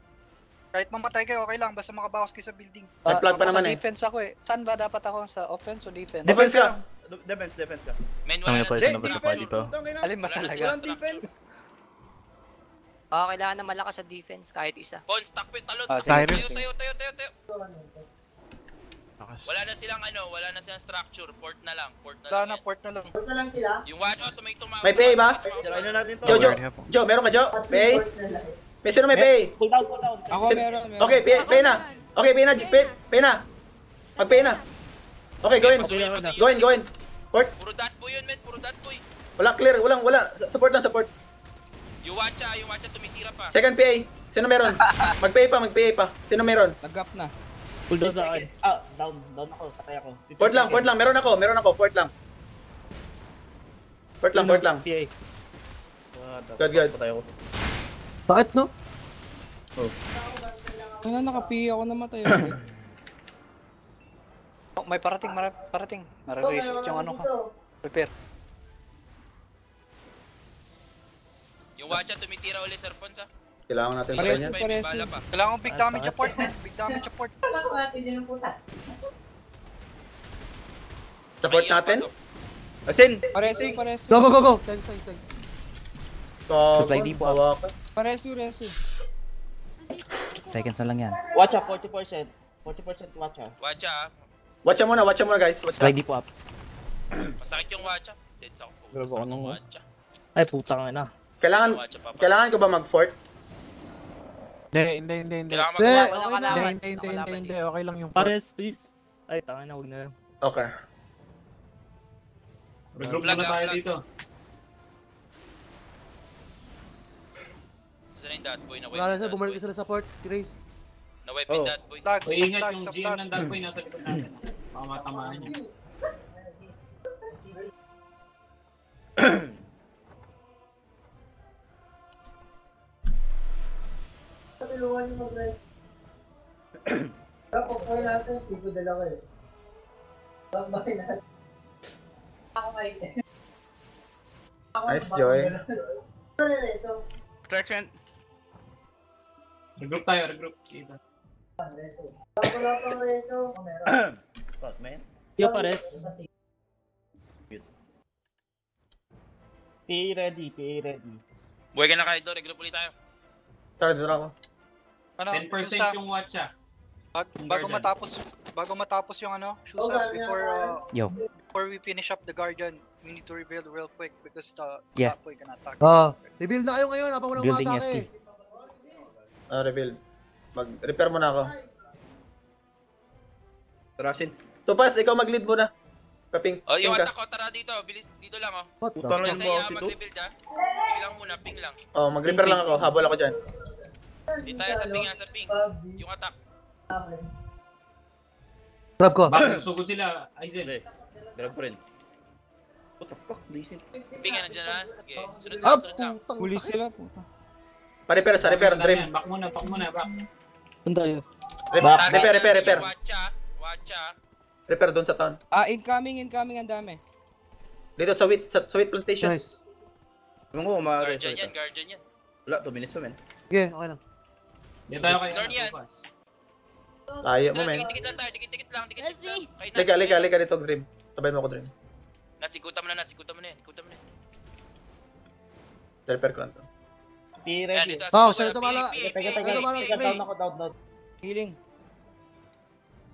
Kahit mamatay kayo, okay lang, basta makabawas kayo sa building. May flag pa naman eh. Defense ako eh. Saan ba dapat ako sa offense o defense? Defense ka. Defense ka. Men, Ang wala may na. place na ba sa supply depot? Alin ba talaga? Walang defense. Kailangan na malakas sa defense kahit isa. Paul, stock po yung talon. Sige. Tayo. Wala na silang wala na silang structure. Port na lang. Wala na, port na lang. Yung watch, tumayo. May pay ba? Tirahin na natin to. Joe, meron ka Joe? Pay? May sino may pay? Cool down. Ako meron. Okay, pay na. Okay, pay na. Mag-pay na. Okay, go in. Port. Puro dot boy yun, men. Puro dot boy. Wala clear, wala. Support lang, support. Yung watcha tumitira pa. Second PA. Sino meron? Mag-PA pa. Sino meron? Nag-up na. Cooldown sa akin. Down ako, patay ako. Port lang. Meron ako, port lang. Port lang. PA. Good. Patay ako. Sakit, no? Oh. Ano, naka-PA ako namatay. May parating. Mare-reset yung ano ka. Prepare. Yung Watcha tumitira ulit, Sir Pons, ha? Kailangan natin Pares. Bala pa. Kailangan big damage support, man. Big damage support. Support natin? Asin! Paresu. Go. Thanks. Supply di po. Paresu. Seconds na lang yan. Watcha, 40%. 40% watcha. Watcha, ha? Watcha muna guys. Supply di po up. Masakit yung Watcha. Dead sa ako. Grabe ako nung... Watcha. Ay, putang ina. Kailangan ko ba mag-fort? Hindi. Kailangan Hindi. Okay lang yung Pares, please. Ay, tangin na, huwag na. Okay. Regroup na tayo dito. Saan yung that boy? Wala na sila, bumalik sila sa port. Grace. Na-wipe yung that boy. Ingat yung GM ng that boy nasa likod natin. Baka matamaan niya. Tulungan niyo mag-rest. Kapag kayo natin, tipo dalawa eh. Bakit natin? Ako kayo. Nice, Joy. Protection. Regroup tayo. Kita. Wala pang reso. Fuck, man. Yo, Pares. PA ready. Buhay ka na kayo doon. Regroup ulit tayo. Tara, dito ako. 10% yung watcha. Bago matapos yung ano, Shusa, before we finish up the Guardian, we need to reveal real quick because the that boy can attack. Rebuild na kayo ngayon, habang walang umatake. Rebuild. Mag-repair muna ako. Tarasin. Tupas, ikaw mag-lead muna. Kaping. Oh, yung attack ko, tara dito. Bilis, dito lang, oh. Putang lang yung boss ito. Mag-rebuild, ha? Ping lang muna, ping lang. Oh, mag-repair lang ako. Habol ako dyan. Dito tayo sa ping, Yung attack. Grab ko. Bakit susugod sila? Aizen. Grab ko rin. What the fuck? Listen. Ping yan, nandiyan na. Sige, sunod lang. Huli sila, puta. Pa-repair, sa repair, Dream. Back muna. Saan tayo? Repair. Watcha. Repair doon sa town. Incoming ang dami. Dito sa wheat plantation. Nice. Ewan ko, Guardian yan. Wala, 2 minutes pa, men. Okay, okay lang. Dito tayo kayo. Norn yan. Tayo mo, men. Dikit lang. Lika dito, Dream. Sabay mo ako, Dream. Nasikutan mo na yan. Repair ko lang to. PA ready. Siya ito mala. Down ako, down. Healing.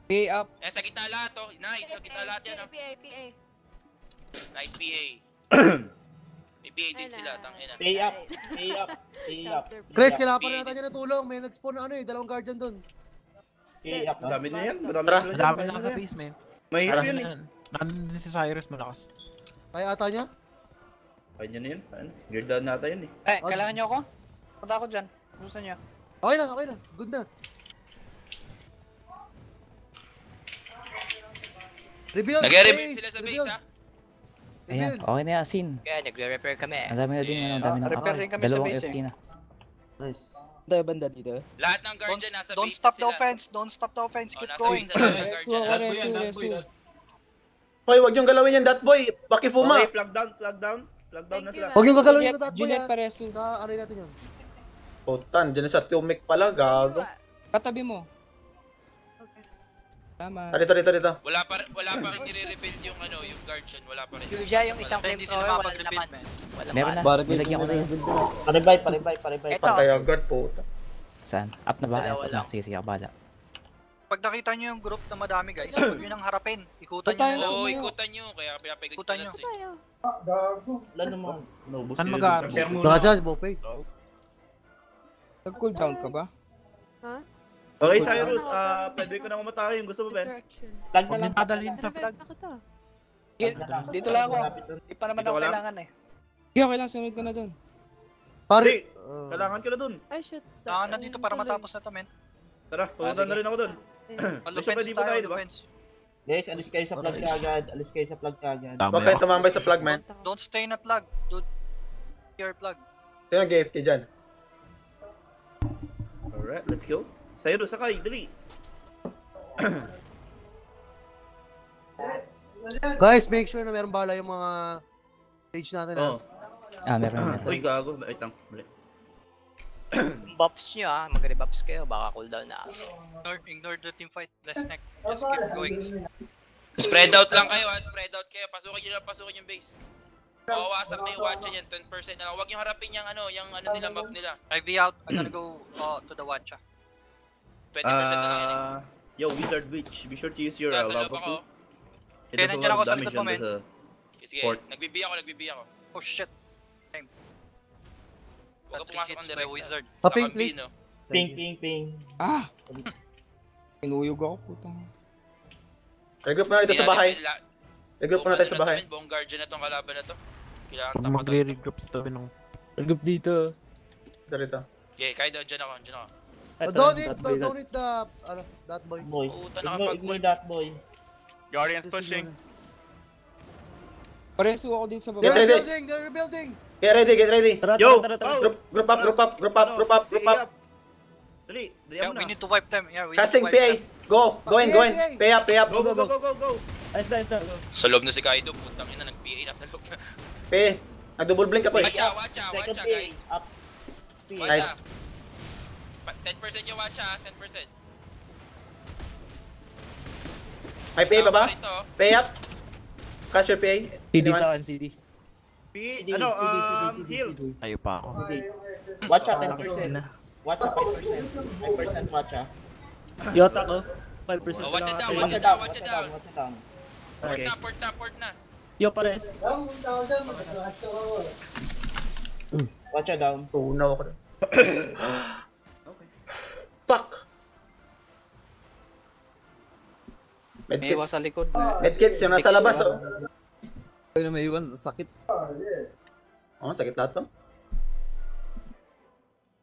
PA up. Sa gitna lahat, oh. Nice, sa gitna lahat yan, oh. PA. Nice PA. May PA din sila, tangina. PA up. Grace, kailangan pa rin natin ng tulong. May nag-spawn na dalawang guardian doon. PA up. Madami na yan. Madami na sa basement. May hit yun eh. Nandun si Cyrus, malakas. Kaya ata niya? Kanya na yun. Gear down nata yun eh. Kailangan nyo ako? Punta ako dyan. Gusto nyo? Okay na. Good na. Rebuild! Nag-rebuild sila sa base, ha? Ayan, okay na yan, Sin. Kaya nagre-repair kami. Ang dami na din, ang dami na. Repair rin kami sa Dalawang base, FT na. Nice. Tayo banda dito. Lahat ng Guardian nasa base Don't stop the offense. Keep going. Resu. Hoy, wag yung galawin yan, that boy. Bakifuma. Okay, flag down na sila. Huwag yung gagalawin na that boy, Juliet Paresu. Na-array natin yun. Putan, dyan sa Tumic pala, gago. Katabi mo. Tama. Dito. Wala pa rin nire-rebuild yung yung Guardian. Wala pa rin. Yuja yung isang flamethrower, wala naman. Meron na, nilagyan ko na yun. Pa-revive. Pantaya guard, puta. Saan? Up na ba? Up na. Sige, abala. Pag nakita nyo yung group na madami, guys, huwag nyo nang harapin. Ikutan nyo na lang. Oo, ikutan nyo. Kaya pinapikot Ikutan nyo. Wala naman. Saan mag-aaral? Baka dyan, Bopay. Nag-cooldown ka ba? Ha? Okay, Cyrus, pwede ko na mamatayin. Gusto mo, Ben? Flag na lang. Dadalhin sa flag. Dito lang ako. Di pa naman ako kailangan eh. Okay lang, sunod ka na doon. Pare, kailangan ka na dun. Ay, shit. Na dito para matapos na to, men. Tara, pupunta na rin ako dun. Bishop, pwede po tayo, di ba? Guys, alis kayo sa plug kagad. Alis kayo sa plug kagad. Huwag kayo tumambay sa plug, man. Don't stay in a plug, dude. Your plug. Sino nag-AFK dyan? Alright, let's go. Sayro, sakay, dali. guys, make sure na meron bala yung mga stage natin. Meron. Uy, gago. Wait lang. Buffs nyo mag-rebuffs kayo, baka cooldown na. Ignore the team fight, let's neck. Just keep going. Spread out lang kayo spread out kayo. Pasukin yung base. Mawawasak na yung watcha niyan, 10% na lang. Huwag yung harapin yung nila, map nila. IV out, I'm gonna go to the watcha. 20% na lang yan Yo, Wizard Witch, be sure to use your Nasa lava loob ako. pool. It Kaya does a nandiyan lot ako of sa damage likod mo, on men. this Sige, port. nagbibi ako. Oh shit. Huwag ka pumasok ng direct. Wizard. Pa-ping, please. Ping. Inuyog ako, putang. Regroup na dito sa bahay. Regroup na tayo sa bahay. Buong guardian na tong kalaban na to. Kailangan Pag tapat. magre-regroup sa tabi ng... Regroup dito. Dito. Okay, kahit dyan ako. Don't hit that boy. Ignore that boy. Guardians pushing. Pareso ako dito sa baba. They're rebuilding. Get ready. Yo! Group up. Dali, Yeah, we need to wipe them. Yeah, we Casting need to wipe PA. Go in. Pay up. Go. Nice na. Sa loob na si Kaido, putang ina, nag-PA na sa loob na. Pay. Nag-double blink ako eh. Watcha, guys. Up. Nice. 10% yung watcha, 10%. May PA pa ba? Pay up. Cast your PA. CD sa akin, CD. Heal. Tayo pa ako. Watcha 10%. Watcha 5%. 5% watcha. Yota ko. 5% Oh, watch lang it ako. down. Watcha down. Port na. Yo, pares. Watcha down. Tunaw ako. Fuck. May iwan sa likod. Medkits yung nasa labas. Ay na may iwan, sakit. Sakit lahat to.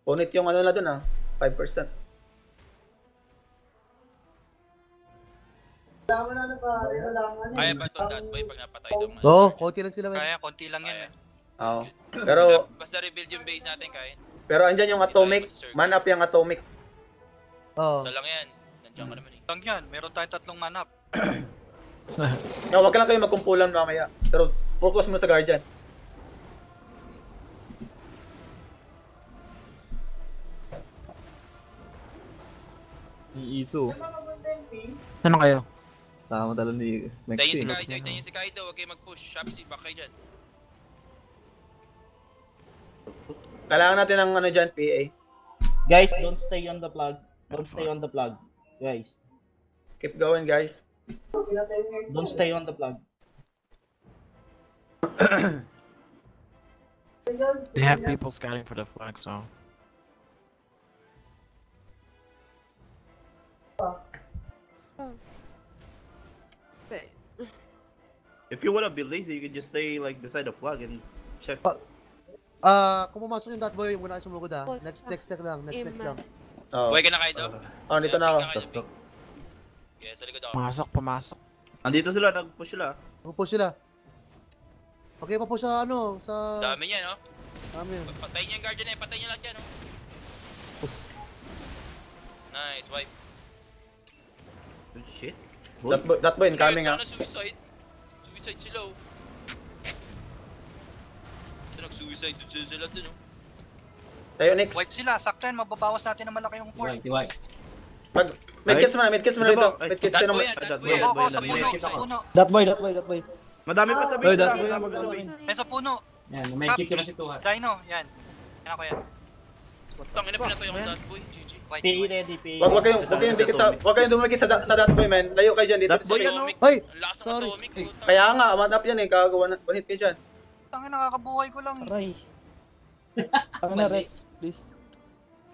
Punit yung na dun 5%. Kaya ba itong that boy pag napatay itong Konti lang sila. Kaya, konti lang yan. Oo. Pero basta rebuild yung base natin, kaya. pero andyan yung atomic. Man up yung atomic. So lang yan. Nandiyan ka naman eh. Lang yan, meron tayong 3 manap. Wag ka lang kayo magkumpulan mamaya. Pero focus mo sa guardian. Iso. Ano kayo? Tama talo ni Tayo Smexy. si Kaido, huwag kayo mag-push. Shopsy, back kayo dyan. Kailangan natin ng dyan, PA. Guys, don't stay on the plug. Guys. Keep going, guys. Don't stay on the plug. They have people scouting for the flag, so... If you wanna be lazy, you can just stay like beside the flag and check. Kung pumasok yung that boy, yung muna sumugod Next lang. Buhay ka na, Kaido. Dito na ako. Okay, sa likod ako. Pumasok. Andito sila, nag-push sila. Nag-push sila. Okay pa po sa sa... Dami niya, no? Dami yan. Patayin niya yung guardian patay niya lahat yan, no? Push. Nice, wipe. Good shit. That boy incoming Suicide sila, oh. Ito nag-suicide sila dun, oh. Tayo next. Wipe sila, saktan, mababawas natin ng malaki yung fort. Medkits mo na dito. Medkits That na boy, Sa puno. That boy. Madami pa sa base That nila. boy. Yan sa puno. Yan, may kick na si Tuhan. Dino, yan. Yan ako yan. Tangina, pinatay ako that boy, GG. PA ready, PA. Wag kayong dumikit sa that boy, man. Layo kayo dyan dito. That boy, ano? Ay! Ang lakas ng atomic, oh. Kaya nga, man up yan eh. Kagagawa na. One hit kayo dyan. Tangin, nakakabuhay ko lang. Aray. Ang na rest, please.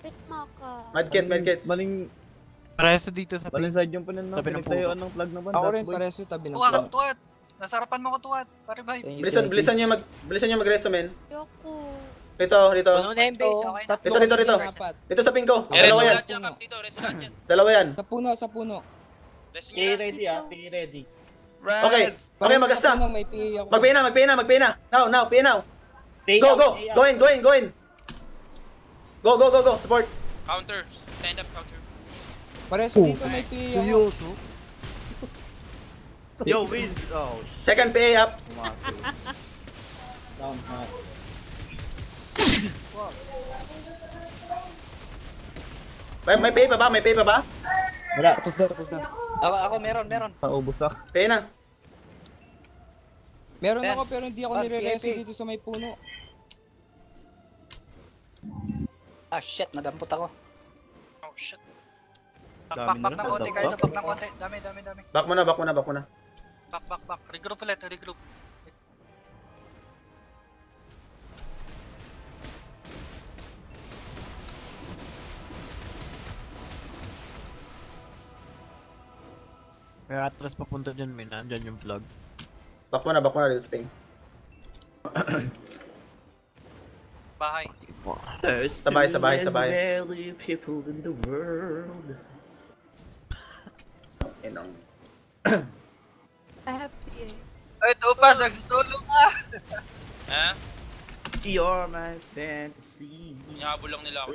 Rest maka. Medkits. Maling... Pareso dito sa Maling side yung panan na. Tabi ng Pinagtayuan ng flag naman. Ako rin, pareso tabi ng Tuwat, Nasarapan mo ko, Tuwat. Pare, bye. Bilisan nyo mag-resto, men. Yoko. Dito. Puno na yung base, okay na. Dito. Dito sa ping ko. Reso Dalawa yan. lahat yan, Cap, dito. Reso lahat yan. Dalawa yan. Sa puno. Reso nyo Stay lang. ready Stay ready. Okay, magasta. Sa puno, may PA ako. Mag-PA na. Now, PA now. Go. Go in. Go. Support. Counter. Stand up counter. Pares dito may PA ako. Seryoso? Yo, Wiz. Oh, Second PA up. Down. May PA pa ba? Wala. Tapos na. Ako meron. Paubos ako. PA na. Meron ako pero hindi ako nire-reso dito sa may puno. Ah, shit, nadampot ako. Oh shit. Dami Back na ng konti, rin. kayo na back ng konti. Dami. Back mo na. Back. Regroup ulit. May atras papunta dyan, may nandyan yung plug. Back mo na dito sa ping. Bahay. Sabay. Israeli people in the world. Inong. I have PA. Ay, Tupas, nagsitulong ka! Ha? You're my fantasy. Hinahabol lang nila ako.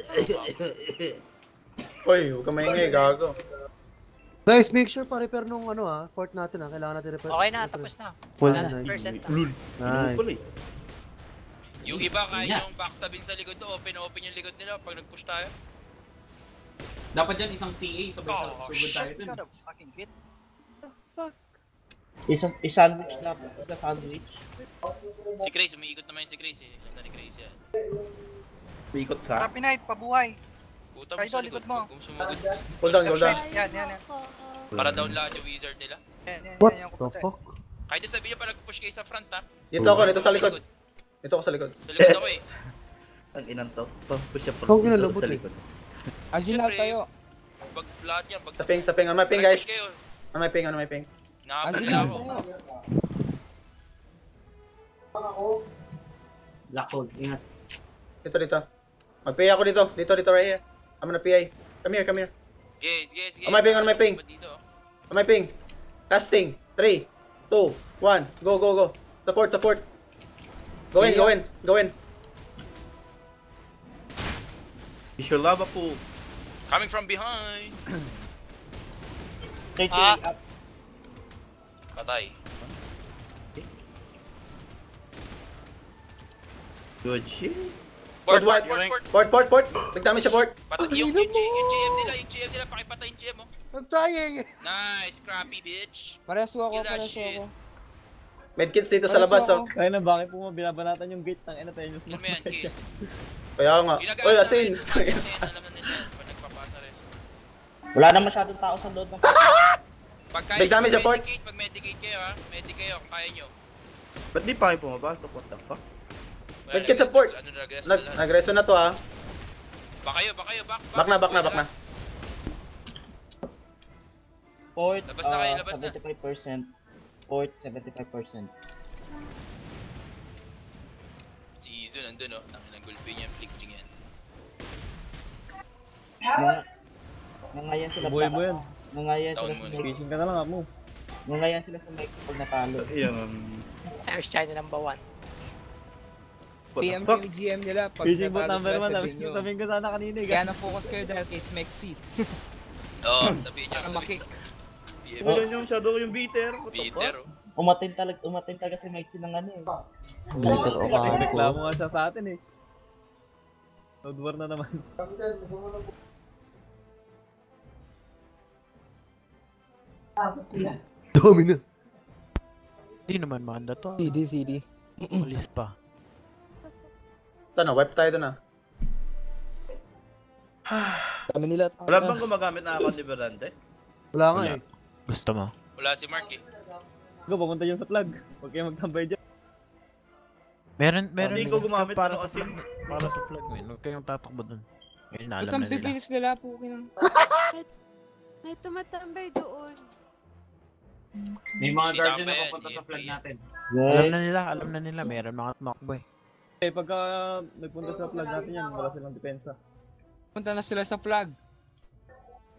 Hoy, huwag ka maingay, gago. Guys, make sure pa-repair nung fort natin kailangan natin repair. Okay na, tapos na. Full na. na. Percent na. Nice. Yung iba kaya yung backstabin sa likod to, open yung likod nila pag nag-push tayo. Dapat dyan isang TA sabay sa Oh sugod tayo shit, dun. got a fucking hit. Isa-sandwich na. Isa-sandwich. Si Grace, umiikot naman yung si Grace eh. Ganda ni Grace yan. Ikot sa. Rapid Knight, pabuhay. Puta mo Kaido, sa likod likod mo. Kung sumugod. Hold down. Yan. Para down lahat yung wizard nila. Yan, What yung the kuputi. fuck? Kahit sabi niyo pa nag-push kayo sa front ha. Dito sa likod. Sa likod ako eh. Ang inang to. Push up Ang inalabot eh. Azil na tayo. Pag lahat yan. Sa ping. On my ping, guys. Kayo. On my ping. Nakahabol Azil nila na ako. tayo. Blackhold, ingat. Dito. Mag-PA ako dito. Dito, right here. I'm gonna PA. Come here. Yes. On my ping. On my ping. Casting. 3, 2, 1. Go. Support. Go in. Is your lava pool? Coming from behind. Stay up. Patay. Good shit. Port. Nagdami siya port. Patay yung GM nila, pakipatay yung GM oh. I'm trying! Nice, crappy bitch. Pareso ako. Medkits dito sa labas, oh. Kaya na, bakit po mo binabanatan yung gate? Tangina tayo yung Kill mo yan, kill. Kaya nga. Oy, asin! Alam na nila yan, pag nagpapasa rin. Wala na masyadong tao sa loob ng... Big damage sa fort. Pag medicate kayo ha, medicate kayo kung kaya nyo. Ba't di pa kayo pumapasok? What the fuck? Medkits sa fort. Nag-reso na to, ha. Back kayo. Back na. Port, Labas na kayo. 75%. Port, 75%. Si Izo nandun oh, ang gulpin niya, flickering yan. Nangayan sila Buhay mo yan. Nangayan sila Down sa muna. mic. Fishing ka na lang, mo. Nangayan sila sa mic pag natalo. There's China number 1. PM yung GM nila pag Fishing boat natalo number 1. sila, sabihin nyo. Sabihin ko sana kanina. Kaya na-focus kayo dahil kay Smexy. Oo, sabihin niya. Para makick. Ulan yung shadow yung beater. What the fuck? Beater oh. Umatin talaga si Mike ng ano eh. Reklamo nga siya sa atin eh. Load war na naman. Dami na. Hindi naman maganda to. CD. Ulis pa. Ito na, wipe tayo na. Dami nila. Wala bang gumagamit na account ni Berante? Wala nga eh. Gusto mo? Wala si Mark eh. Go, pupunta dyan sa plug. Huwag kayo magtambay dyan. Meron Hindi ko gumamit para ng sa asin. para sa flag mo. Huwag kayong tatakbo dun. Ngayon na alam Putang na nila. bibilis nila po kinang. May tumatambay doon. May mga Hindi guardian tama na yan, papunta sa flag natin. Alam na nila. Meron mga tumakbo eh. Eh, pagka nagpunta sa flag natin yan, wala silang depensa. Punta na sila sa flag.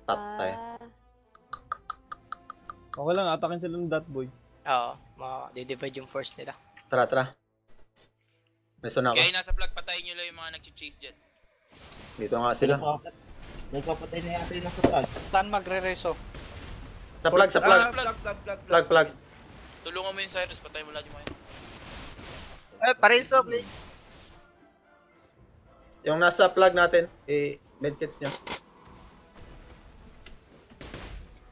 Patay. Okay lang, atakin sila ng boy. Oo, ma-divide yung force nila. Tara. May suna ako. Kaya nasa flag, patayin nyo lang yung mga nag-chase dyan. Dito nga sila. Nagpapatay na yata yung nasa flag. Saan magre-reso? Sa flag. Flag. Tulungan mo yung Cyrus, patayin mo lahat yung mga yun. Pareso, please. Yung nasa flag natin, medkits nyo.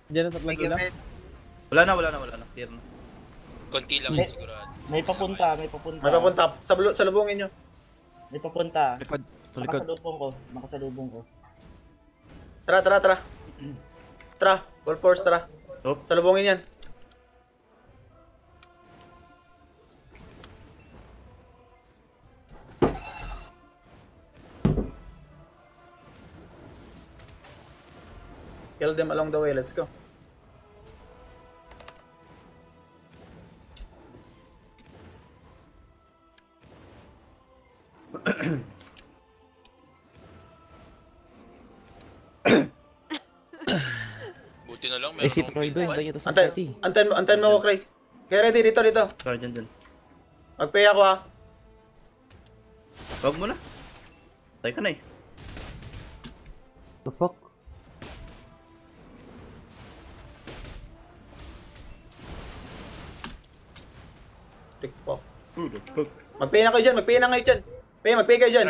Diyan na sa flag sila. Wala na. Clear na. Konti lang yun sigurado. May papunta. May papunta. Sa lubungin nyo. May papunta. Likod. Sa likod. Makasalubong ko. Tara. Tara. Full force, tara. Sa lubungin yan. Kill them along the way, let's go. Buti na lang, Si Troy doon, doon ito sa party. Antayin mo ako, Chris. Kaya ready, dito. Kaya dyan. Mag-pay ako ha. Huwag mo na. Tayo ka na eh. The fuck? Tikpok. Mag-pay na kayo dyan. Mag-pay kayo dyan.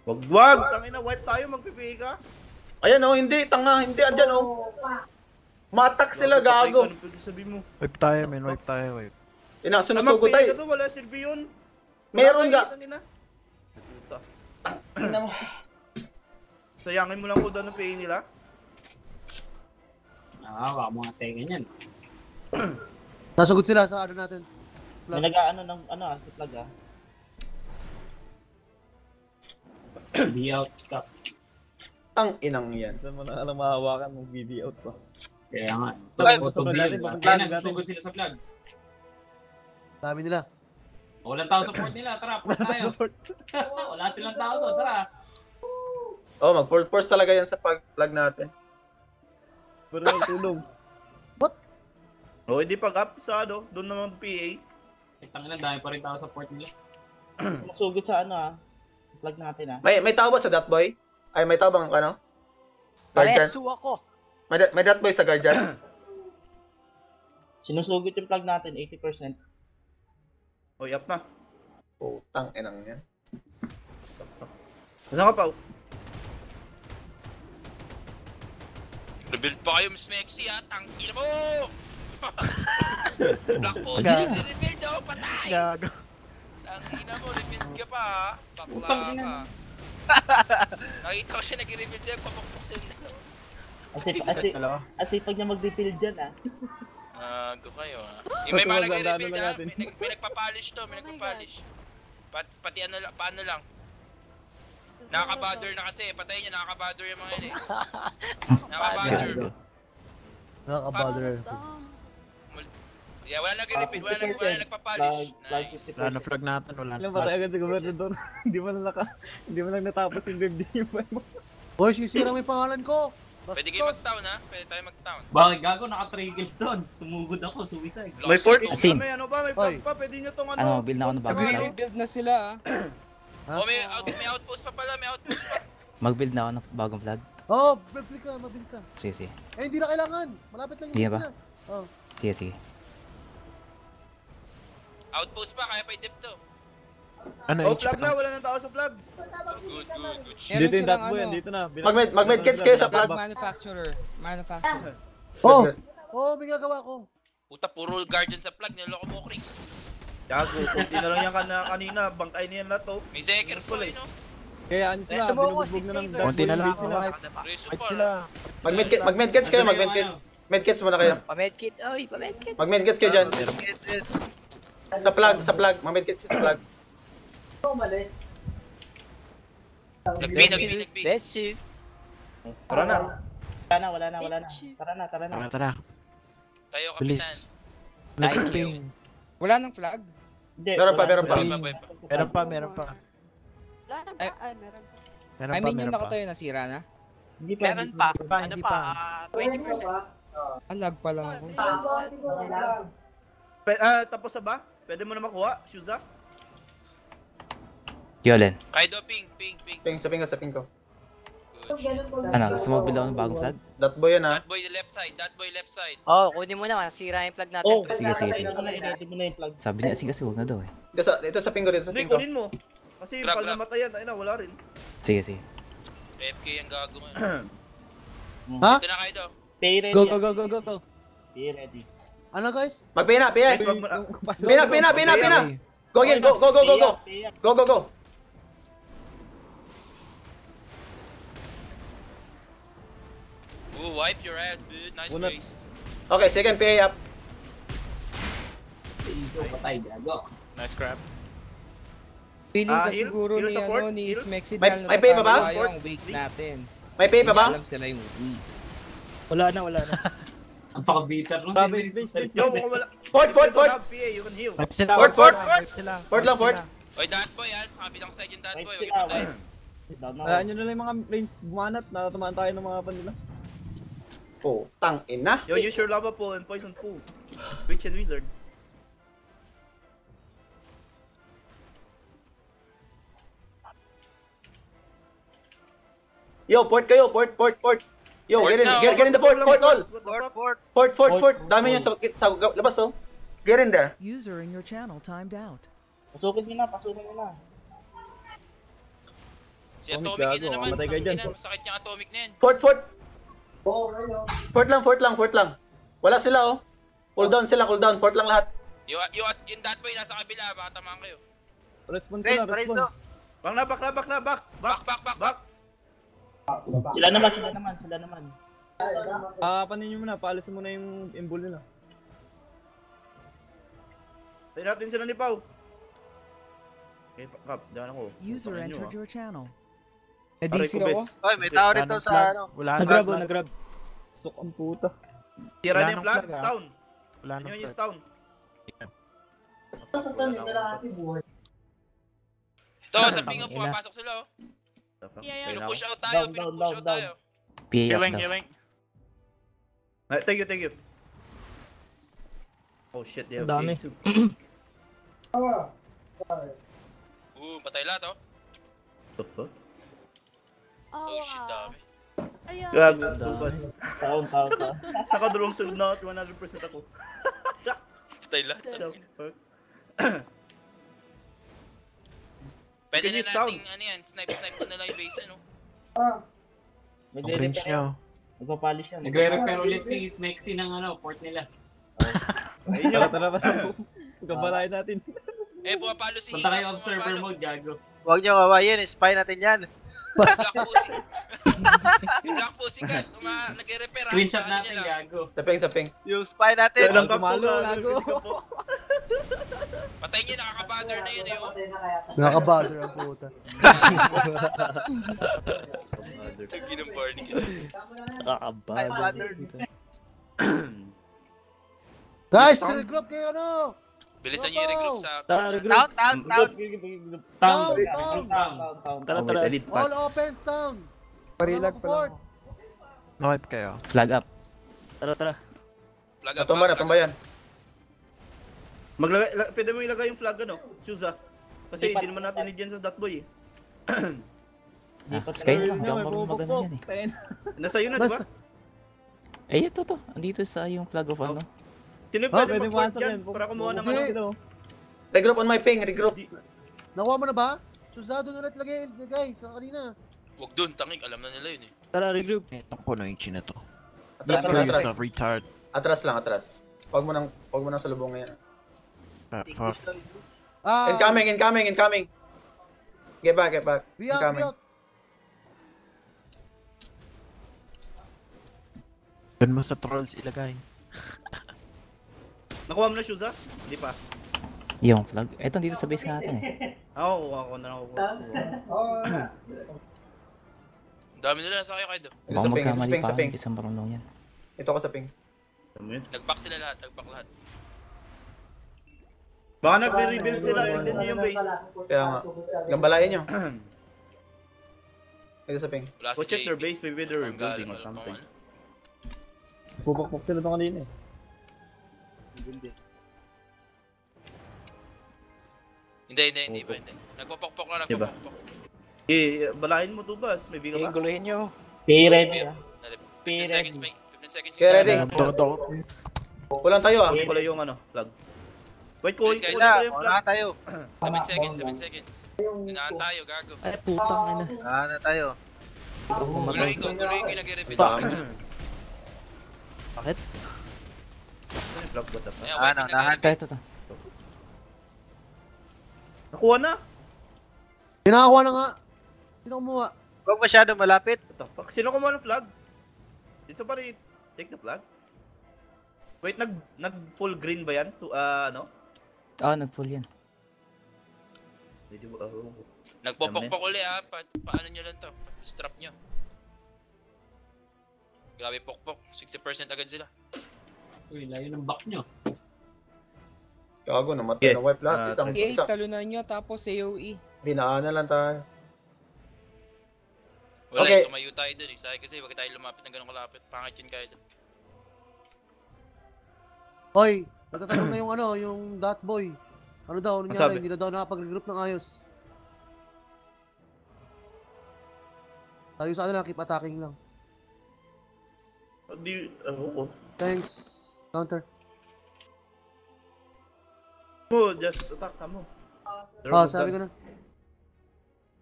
Wag! Tangina, wipe tayo, magpipigay ka. Ayan oh, hindi. Tanga, hindi. Andyan oh. Matak sila, gago. Ano pwede sabi mo? Wipe tayo, men. Wipe tayo. Sinusugo tayo. Magpigay ka to, wala silbi yun. Meron nga. Tangina mo. Sayangin mo lang kung doon ang pay nila. Wala mo nga tengan yan. Nasagot sila sa ano natin. May nag-ano ng sa flag ah. Be out stop. Ang inang yan. Saan mo na alam mahawakan mong BD out pa? Kaya nga. Kaya nasusugod sila sa flag. Dami nila. Walang tao support nila, tara, port tayo. Wala silang tao doon, tara. Oh, mag-full force talaga yan sa flag natin. Pero nagtulong. O, hindi pag-up sa doon naman PA. Tangina, dami pa rin tao sa port nila. Masugod sa flag natin ah. May tao ba sa Dotboy? Ay, may tao bang ano? Guardian? Pareso ako. May Dotboy sa Guardian? Sinusugod yung flag natin, 80%. Oy, up na. Putang inang yan. Saan ka pa? Rebuild pa kayo, Miss Mexi ha, tangkina mo! Black post, rebuild daw, patay! Gago. Tangkina mo, rebuild ka pa ha, bakla ka. Nakita ko siya nag-rebuild siya, papakpuksin na. Asipag niya mag-rebuild dyan ah. Go kayo ha. May mga nag-rebuild ha, may nagpapolish to, may nagpapolish. Pati ano lang, paano lang. Nakaka-bother na kasi, patayin niya, nakaka-bother yung mga yun eh. Nakaka-bother. Yeah, wala nag-repeat, wala nagpa-polish. Nice. Wala na flag natin, wala na. Ilang patay agad si Gobernador. Hindi mo lang natapos yung BFD mo. Hoy, sisira mo yung pangalan ko! Pwede kayo mag-town ha? Pwede tayo mag-town. Bakit gago, naka-trigger doon. Sumugod ako, suicide. May fort. Asin. May ano pa, may flag pa. Pwede nyo tong build na ako ng bagong flag. Build na sila Oh, may outpost pa pala, may outpost pa. Mag-build na ako ng bagong flag. Oh, mag-build ka. Sige. Eh, hindi na kailangan. Malapit lang yung Hindi base ba? na. Oh. Sige. Outpost pa, kaya pa i-dip to. Ano, flag na, wala nang tao sa flag. Good. Dito yung Dotboy, dito na. Mag-medkits kayo sa flag. Manufacturer. Oh, may gagawa ko. Puta, puro guardian sa flag, niloko mo, Chris. Gago, kunti na lang yan kanina, bangkay niyan lahat to. May second po eh, no? Kaya ano sila, binubugbog na ng Dotboy yung base nila. Mag-medkits kayo, mag-medkits. Medkits muna kayo. Pa-medkit, oy, pa-medkit. Mag-medkits kayo dyan. Sa flag. Mag-medkits sa flag. Umalis. Nag-B. Bessie. Tara na. Wala na. Tara na. Tara. Tayo, kapitan. Wala nang flag? Meron pa. Meron pa. I mean, yung nakatayo nasira na? Meron pa. Ano pa? 20%. Lag pa lang ako. Tapos na ba? Pwede mo na makuha, Shuza? Yolen. Kaido, ping. Sa ping ko. Ano, gusto mo bilaw ng bagong flag? That boy yan ha. That boy left side. Oh, kunin mo naman. Sira yung plug natin. Oh, Sige. i-ready mo na yung plug. Sabi niya kasi huwag na daw eh. Ito sa ping ko dito. Hindi, kunin mo. Kasi pag namatayan, ayun na, wala rin. Sige. FK ang gago ngayon. Ha? Dito na Kaido. Pay ready. Go. Pay ready. Ano guys? Magpina. Pina. Go again, go. Go. Ooh, wipe your ass, dude. Nice Unat. face. Okay, second PA up. Si Izo patay, gago. Nice grab. Feeling ka Heal? siguro Heal ni support? ano ni Heal? Smexidal May pay pa ba? yung weak natin. May pay pa ba? Alam sila yung weak. Wala na. Ang paka-bitter nun. Base. Yo, kung wala. Fort. PA, you can heal. Wipe sila. Fort. Wipe sila. Fort lang, Fort. Oy, that boy, sa kabilang side yung that Wipe boy. sila, Okay, wipe. Down na. Hayaan nyo na lang yung mga range bumanat. Natatamaan tayo ng mga panila. Oh, tang ina. Yo, use your lava pool and poison pool. Witch and wizard. Yo, Fort kayo. Fort. Yo, get in the fort all. Fort. Dami nyo sa labas oh. Get in there. User in your channel timed out. Pasukin nyo na. Si Atomic yun na naman. Matay kayo dyan. Masakit yung Atomic na yan. Fort. Fort lang. Wala sila oh. Cool down. Fort lang lahat. Yung that boy nasa kabila, baka tamaan kayo. Response sila. Bang na, back. Sila naman. Panin nyo muna. Paalisin muna yung imbol nila. Tayo natin sila ni Pau. Okay, Kap, dyan ako. User entered your channel. DC ako. Oy, may tao rito sa ano. Nagrab. Sok ang puta. Tira na yung flag, town. Wala Ano nang yung town? Ito, sa pinga po, pasok sila oh. Pinupush out tayo. PA up daw. Thank you. Oh shit, they have Dami. too. Patay lahat oh. The fuck? Oh shit, dami. Gago, bus. Taon. Nakadulong sunod na 100% ako. Patay lahat. The fuck? Pwede Can na you sound? nating ano yan, snipe ko na lang yung base ano. Magpapalis yan. Nagre-repair ulit si Smexy ng port nila. Tara. Pagkabalayan natin. Pumapalo si Punta kayo observer mode, gago. Huwag nyo kawayin, spy natin yan. Si Black Pussy ka, nagre-repair. Screenshot natin, gago. Saping. Yung spy natin. Walang Gago. Patay niyo, nakaka-bother na yun eh oh. Nakaka-bother ang puta. Tagi ng Barney. Nakakabader. Guys, regroup kayo ano? Bilisan niyo yung regroup sa... Town. Tara. All opens down. Parilag pa lang. Wipe kayo. Flag up. Tara. Flag up. Natumba yan. Pwede mo ilagay yung flag ano, Shuza. Kasi hindi naman natin ni sa Dotboy eh. Sky lang, hindi ako marunong magano yan eh. Nasa yun na, di ba? Ito. Andito sa yung flag of ano. Sino pwede mag-port dyan para kumuha ng ano? Regroup on my ping, regroup. Nakuha mo na ba? Susado na ulit lagay guys, sa kanina. Huwag dun, tangig, alam na nila yun eh. Tara, regroup. Takbo na yung china to. Atras lang. Huwag mo nang salubong ngayon. Fuck. Incoming. Get back. We out. Doon mo sa trolls ilagay. Nakuha mo na Shuza? Hindi pa. Yung flag. Ito dito sa base natin eh. Oo, kuha ko na ako. Dami nila nasa kayo kayo. Baka magkamali pa ako, isang marunong yan. Ito ako sa ping. Nag-back sila lahat, lahat. Baka nagre-rebuild sila, tignan nyo yung base. Kaya nga. Gambalain nyo. Ito sa ping. Go check their base, maybe they're rebuilding or something. Pupakpok sila doon kanina eh. Hindi ba? Nagpapokpok na, Diba? nagpapokpok. Balahin mo Tubas, may biga ba? Guluhin nyo. Pay ready. 15 seconds, may 15 seconds. Okay, ready? Kulang tayo ah. Kulang yung ano, flag. Wait, kulang Please, pala yung flag. tayo. 7 seconds, 7 seconds. Inaan tayo, gago. Ay, putang ina. Na tayo. Guluhin ko nag-repeat. Bakit? Ano yung flag ba ito? nahan. Ito. Nakuha na! Pinakakuha na nga. Sino kumuha? Huwag masyado malapit. What the fuck? Sino kumuha ng flag? Did somebody take the flag? Wait, nag full green ba yan? Ano? Oo, nag-full yan. Nagpopokpok uli ha. Paano nyo lang to? Strap nyo. Grabe pokpok. 60% agad sila. Uy, layo ng back nyo. Gago, namatay na wipe lahat. PA, talunan nyo tapos AOE. Dinaanan lang tayo. Wala, Okay. tumayo tayo dun eh. Sabi kasi wag tayo lumapit ng ganun kalapit. Pangit yun kayo dun. Hoy, nagtatanong na yung ano, yung dot boy. Ano daw, Ang nangyari? sabi? Hindi na daw nakapag-regroup ng ayos. Tayo sa ano lang, keep attacking lang. Thanks, counter. Just attack ka mo. Sabi ko na.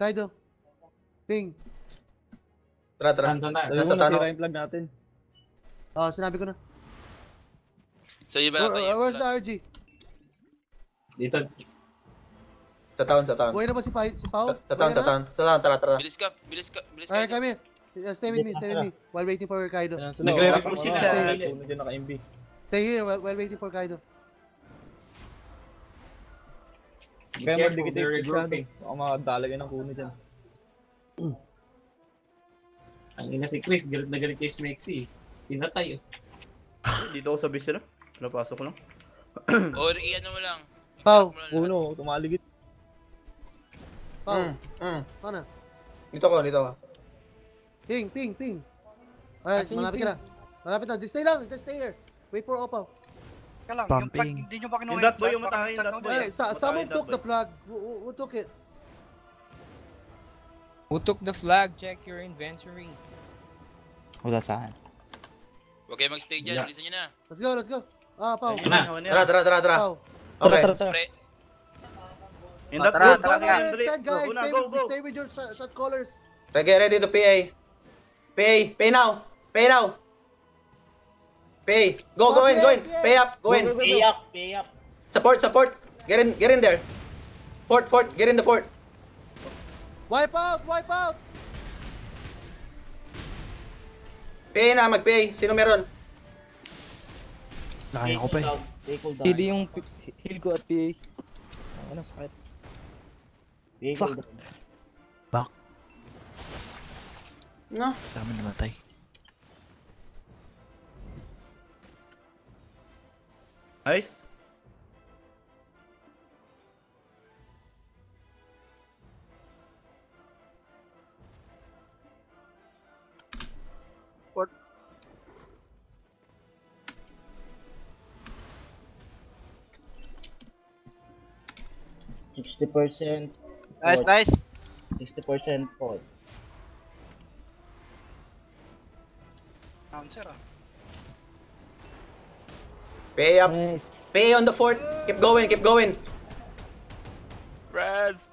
Kaido. Ping. Tara. Nasa sira yung flag natin. Sinabi ko na. So yung ba Where's the RG? Dito. Sa town. Buhay na ba si Pao? Sa town. Tara. Bilis ka. Alright, come here. Stay with me. While waiting for Kaido. Nagre-recruit sila. Nandiyan naka-MB. Stay here while waiting for Kaido. Kaya magdikit yung masyado. Baka makadalagay ng kuno dyan. Ang ina si Chris, galit na galit kay Smexy. Tinatay. Dito ako sa base sila. Napasok ko lang. Or iyan mo lang. Pao. Kuno, tumaligit. Pao. Sana. Dito ko. Ping. Alright, malapit ka na. Malapit na. Stay lang. Just stay here. Wait for Opaw. Ka lang, yung flag, hindi nyo pa kinuha Yung dot boy yung matahin, yung dot boy. Someone took the flag. Who took it? Who took the flag? Check your inventory. Wala sa akin. Huwag kayo mag-stay dyan. Bilisan nyo na. Let's go. Pao. Tara. Pao. Okay. Spray. Yung dot boy, Guys, stay with your shot callers. Ready to PA. Pay now. Pay. Go in. Pay up. Go in. Pay up. Support. Get in there. Fort. Get in the fort. Wipe out. PA na, mag-PA. Sino meron? Nakaya ko pa eh. Hindi yung heal ko at PA. Ano, sakit. Fuck. Back. No. Dami namatay. Nice. What? %60%. Nice. 60% fall. Bouncer PA up. Nice. PA on the fort. Keep going. Raz!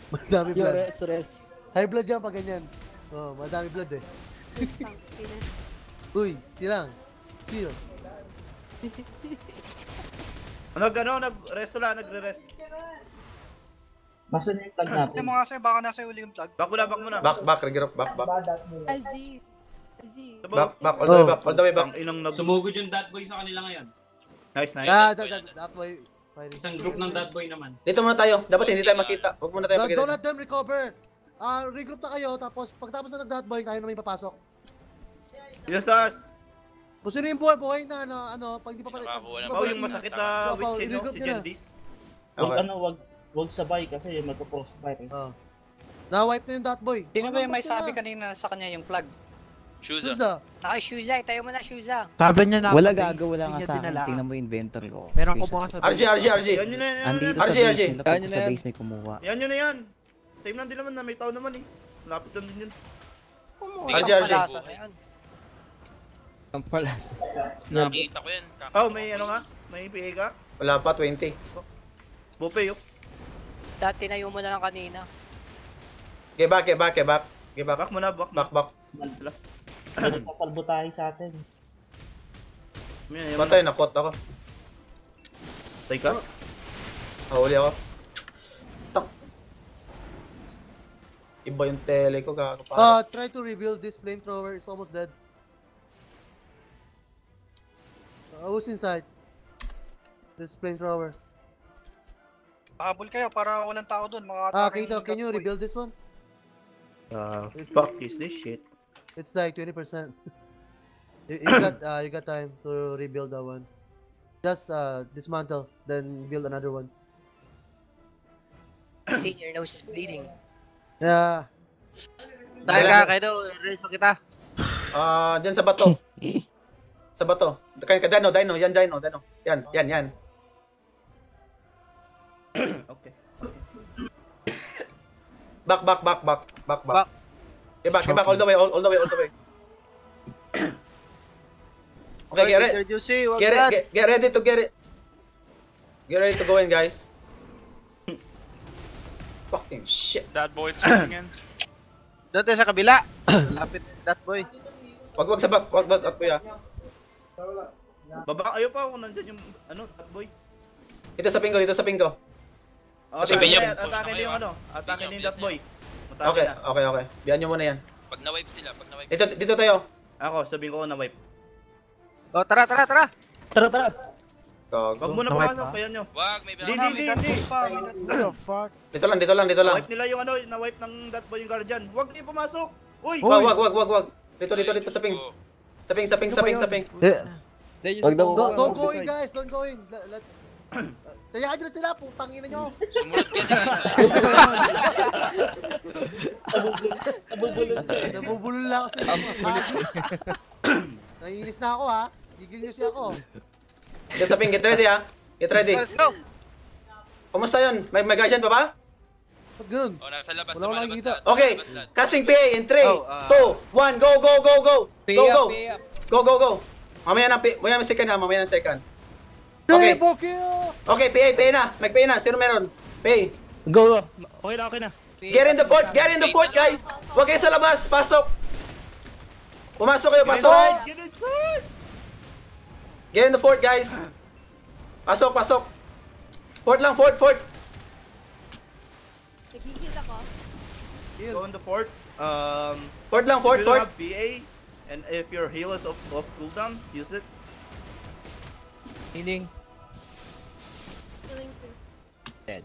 Madami blood. Res. High blood yan pag ganyan. Madami blood eh. Uy, Sino? Nag-rest sila, nagre-rest. Basta na yung flag natin. Yung mga sa'yo, baka nasa uli yung flag. Back muna. Back, regroup, back. Azzy. Back, all the way back. Sumugod yung dot boy sa kanila ngayon. Nice. That way. Isang group ng dot boy naman. Dito muna tayo. Dapat hindi tayo makita. Huwag muna tayo makita. Don't let them recover. Regroup na kayo, tapos pagtapos na nag-dot boy, tayo na may papasok. Yes, Tas. Kung sino yung buhay na pag di pa pala. Oh, yung masakit na witch, no? Si Jendis. Wag sabay kasi magka-crossfire. Na-wipe na yung Dotboy. Sino ba yung may sabi kanina sa kanya yung plug? Shuza. Naka Shuza, tayo mo na Shuza. Sabi niya na wala gagawa lang sa akin. Tingnan mo yung inventory ko. Meron ko bukas sa RG. Yan yun na yan. Andito sa base, may lapit sa base, may kumuha. Yan yun na yan. Same lang din naman na may tao naman eh. Lapit lang din yun. Kumuha RG. palasa na yan. Ang palas. Nakita ko yan. Oh, may ano nga? May PA ka? Wala pa, 20. Bupe yun. Dati tinayo mo na lang kanina. Get back. Back mo na, back. Nagpasalbo tayo sa atin. Matay, nakot ako. Tay ka? Huli ako. Iba yung tele ko, gago pa. Try to rebuild this flamethrower. It's almost dead. Who's inside? This flamethrower. Habol kayo para walang tao doon. Can you rebuild this one? Fuck is this shit? It's like 20%. you got time to rebuild that one. Just dismantle, then build another one. See, your nose is bleeding. Yeah. Tayo ka, Kaido. Raise mo kita. Dyan sa bato. Sa bato. Kaya ka, Dino. Yan, Dino. Yan. Okay. Back. Get back, all the way. Okay, get ready to get it. Get ready to go in, guys. Fucking shit. That boy's coming in. Doon tayo sa kabila. Lapit that boy. Wag sa back, kuya. Baba kayo pa kung nandyan yung that boy. Dito sa pingo. Sabi niya, atake niyo yung atake niyo that boy. Okay. Biyan nyo muna yan. Pag na-wipe sila. Dito tayo. Ako, sabihin ko na-wipe. Oh, tara. Wag mo na pasok, kaya nyo. Wag, may Hindi. What the fuck? Dito lang. Wipe nila yung na-wipe ng that boy yung guardian. Wag niyo pumasok. Uy! Wag. Dito sa ping. Sa ping. Don't go in, guys. Don't go in. Tayaan nyo na sila, putang ina nyo. Sumunod ka Nabubulol lang kasi. Naiinis na ako ha. Gigil nyo siya ako. Dito sa ping, get ready ha. Get ready. Let's go. Kumusta yun? May guardian pa ba? Pag ganun. Nasa labas. Wala akong nakikita. Okay, casting PA in 3, 2, 1, go! Go! Mamaya ng second. Okay. Okay, PA na. Mag-PA na. Sino meron? PA. Go. Okay na. Get in the fort, guys. Huwag kayo sa labas. Pasok. Pumasok kayo, pasok. Get inside! Get in the fort, guys. Pasok. Fort lang, fort. Nag-heal ako. Go in the fort. Fort lang, fort. You have PA, and if your heal is off cooldown, use it. Healing. Dead.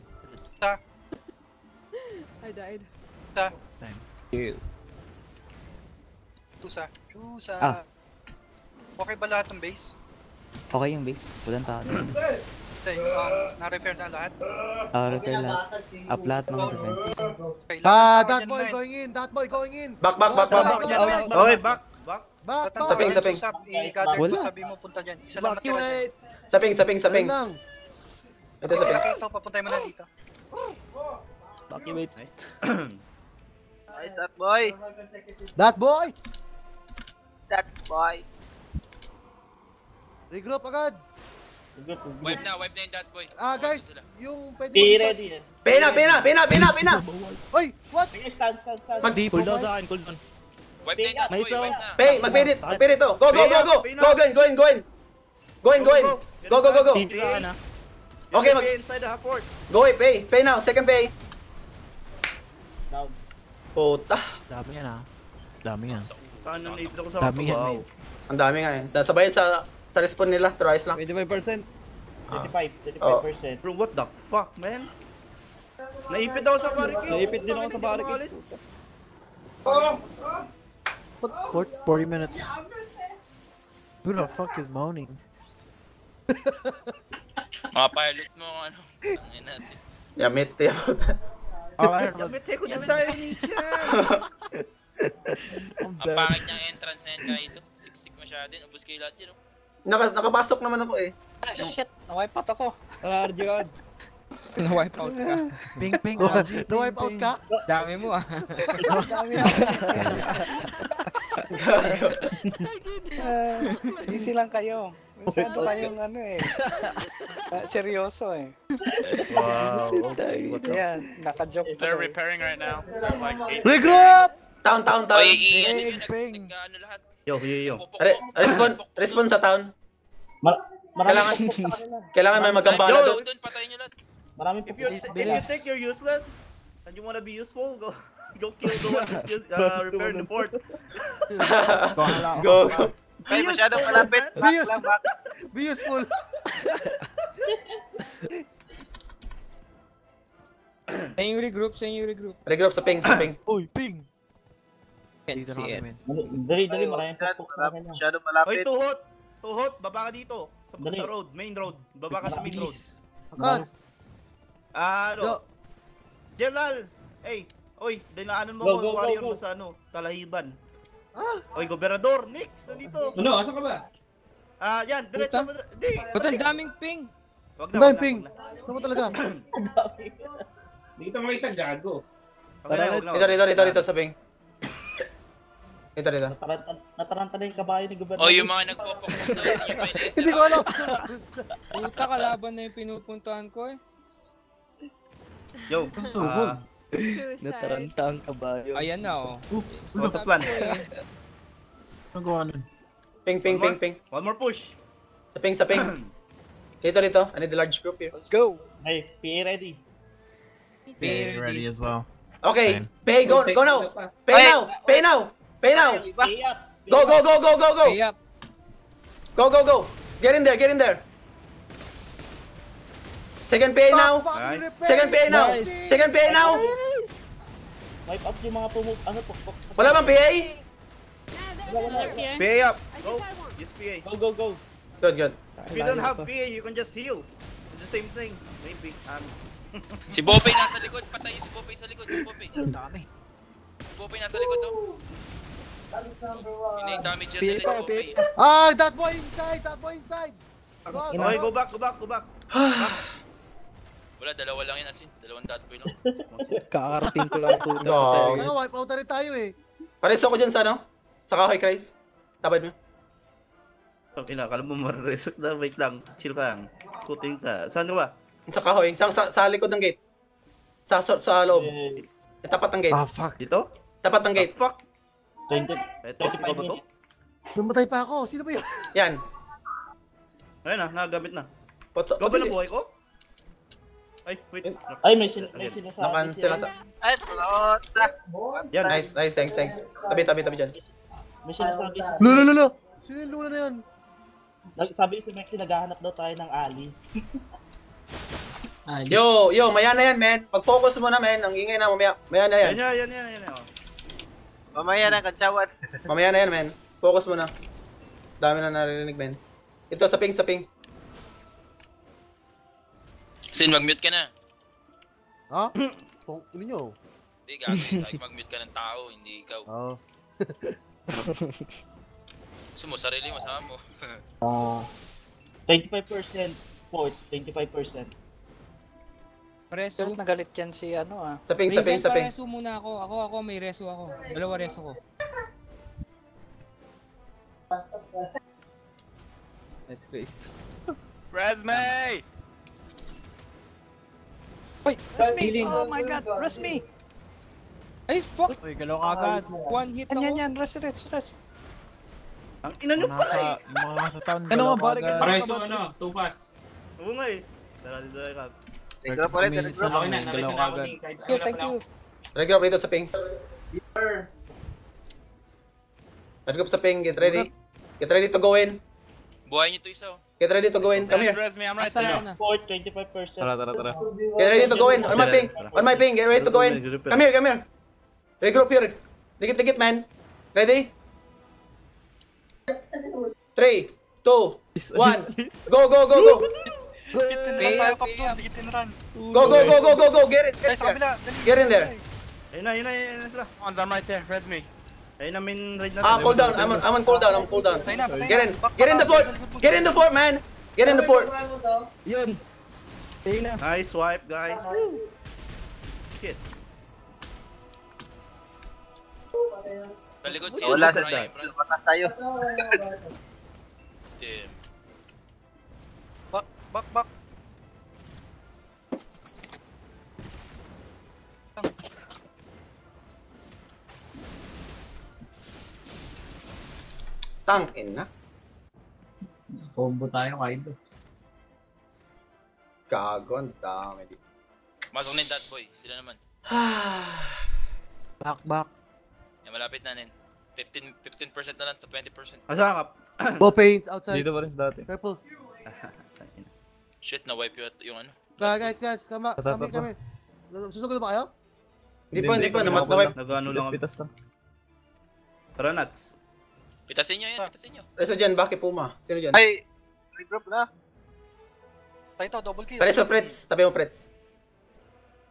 I died. Thank you. Chusa. Okay ba lahat ng base? Okay yung base. Walang tao. Na-repair na lahat? Repair lahat. Up lahat ng defense. That boy going in. Back. Okay, back. Saping. I-gather ko, sabi mo punta dyan. Isa lang matira dyan. Saping. Ito saping. Ito, papuntay mo na dito. Evacuate. Nice, that boy. That's boy. Regroup agad. Wipe na yung that boy. Guys, yung pwede Be ready. Pena. Oy, what? Stand. Cool down sa akin, cool down. Wipe na yung that boy, wipe na. Pay, mag-pay to. Go. Go. Team sa akin ha. Okay, inside the fort. Go, pay now. Second pay. Down. Puta. Dami yan. Paano naipit ako sa Dami yan, wow. Ang dami nga eh. Sasabayan sa respawn nila. Pero ayos lang. 25%. 35%. Bro, what the fuck, man? Naipit ako sa barricade. Naipit din ako sa barricade. 40 minutes. Who the fuck is moaning? Mga pilot mo, ano. Tangin na si... Yamit. Yamit ko na sa ni Chan. Ang pangit niyang entrance na yan, Kaido. Siksik masyado yun. Ubus kayo lahat yun, oh. Nakapasok naman ako eh. Ah, shit! Na-wipe out ako. Arjun. Na-wipe out ka. Ping. Na-wipe out ka? Dami mo ah. Easy lang kayo. Masyado kayong ano eh. Seryoso eh. Wow. Yan, naka-joke They're repairing right now. Like 8. Regroup! Town. Oy, ano yun? Nag-ano lahat. Yo. Respond sa town. Kailangan may magkambala doon. Doon, patayin nyo lahat. Marami If you think you're useless and you wanna be useful, go kill the one who's repairing the port. Go. Ay, masyadong malapit. Be useful. Sa yung regroup. Regroup sa ping. Uy, ping! Can't see it. Dali, maraming pukpuk sa akin. Masyadong malapit. Oy, tuhot, baba ka dito. Sa road, main road. Baba ka sa main road. Akas! General! Hey, oy, dinaanan mo ko, warrior mo sa Kalahiban. Oy, Gobernador, Nix, nandito. Ano, asan ka ba? Yan, diretso mo. Ba't ang daming ping? Wag na, ping. Saan mo talaga? Dito makita, gago. Dito sa ping. Dito. Nataranta na yung kabayo ni Gobernador. Oh, yung mga nagpopok. Hindi ko alam. Puta, kalaban na yung pinupuntahan ko eh. Yo, Sugod. Nataranta ang kabayo. Ayan na oh. What's the plan? Nagawa nun. Ping. One more push. Sa ping. Dito. I need the large group here. Let's go! Hey, PA ready. Stay ready as well. Okay, Pay, go now. Pay now. Go. Pay up. Go. Get in there. Second PA now. Second PA now. Wipe out yung mga pukpuk. Wala bang PA? PA up. Go. Just PA. Go. Good. If you don't have PA, you can just heal. It's the same thing. Maybe. Si Bopey nasa likod. Patay si Bopey sa likod. Si Bopey nasa likod, oh. Damage yun nila si Bopey. That boy inside! Okay, go back. Wala, dalawa lang yun, asin. Dalawang dot boy, no? Kakarating ko lang po. Wipe out na rin tayo eh. Pareso ko dyan sa sa kahoy, Chris. Tabad mo. Okay na, kala mo ma-resort na. Wait lang. Chill ka lang. Kuting ka. Saan ka ba? Sa kahoy. Sa likod ng gate. Sa loob. Tapat ng gate. Fuck. Dito? Tapat ng gate. Fuck. 20. Ito, ikaw ba to? Namatay pa ako. Sino ba yun? Yan. Ayun na, nagamit na. Ikaw ba na buhay ko? Ay, wait. Ay, may sinasabi Nakansel ata. Ay, float na. Yan. Nice, thanks. Tabi dyan. May sinasabi si... Lolo. Sino yung luna na yan? Sabi si Mexi, naghahanap daw tayo ng ali. Yo, maya na yan, men. Mag-focus mo na, men. Ang ingay na, maya na yan. Yan. Mamaya na, katsawan. Mamaya na yan, men. Focus mo na. Dami na naririnig, men. Ito, sa ping. Sin, mag-mute ka na. Ha? Ano nyo? Hindi, gago. Mag-mute ka ng tao, hindi ikaw. Oo. Sumo, sarili mo, sama mo. 25% port, 25%. Reso. Pero nagalit yan si Sa ping. Reso muna ako. Ako, may reso ako. Dalawa reso ko. Nice Chris. Resme! Uy, rest me! Oh my god, rest me! Ay, fuck! Uy, galaw ka agad. One hit ako. Yan, rest. Ang ina nyo pala eh. Mga nasa town, Ano galaw nga, ka agad. Pareso, too fast. Oo nga eh. Tara dito ka. Regroup ulit, regroup. Okay na, Galaw ka agad. Thank you. Regroup dito sa ping. Regroup sa ping, get ready. Get ready to go in. Buhay niyo to isa, oh. Get ready to go in. Come here. I'm right there. Port, 25%. Tara. Get ready to go in. On my ping. Get ready to go in. Come here. Regroup here. Dikit, man. Ready? 3, 2, 1. Go, go, go, go. Hit and run tayo, Kaptun. Hit and run. Go, go, go, go, go, go. Get in. Guys, sa kabila. Dali. Get in there. Ayun na sila. One's I'm right there, res me. Ayun na main raid natin. Cool down. I'm on cool down. I'm cool down. Patay na. Get in the fort. Get in the fort, man. Get in the fort. Yun. Ayun na. Nice wipe, guys. Woo. Shit. Balikod si Wala sa batas tayo. Damn. Back. Tangin na. Combo tayo, Kaido. Gago, ang dami dito. Masok na yung that boy. Sila naman. Back. Yan, malapit na nin. 15% na lang to 20%. Masakap. Go paint outside. Dito pa rin dati. Careful. Shit, na-wipe yung ano. Guys, come here. Susugod ba kayo? Hindi pa. Namat-wipe. Nag-ano lang. Pitas lang. Tara, nuts. Pitasin nyo yan, pitasin nyo. Reso dyan, bakit Puma? Sino dyan? Ay, regroup na. Tayo, double kill. Reso, Prets. Tabi mo, Prets.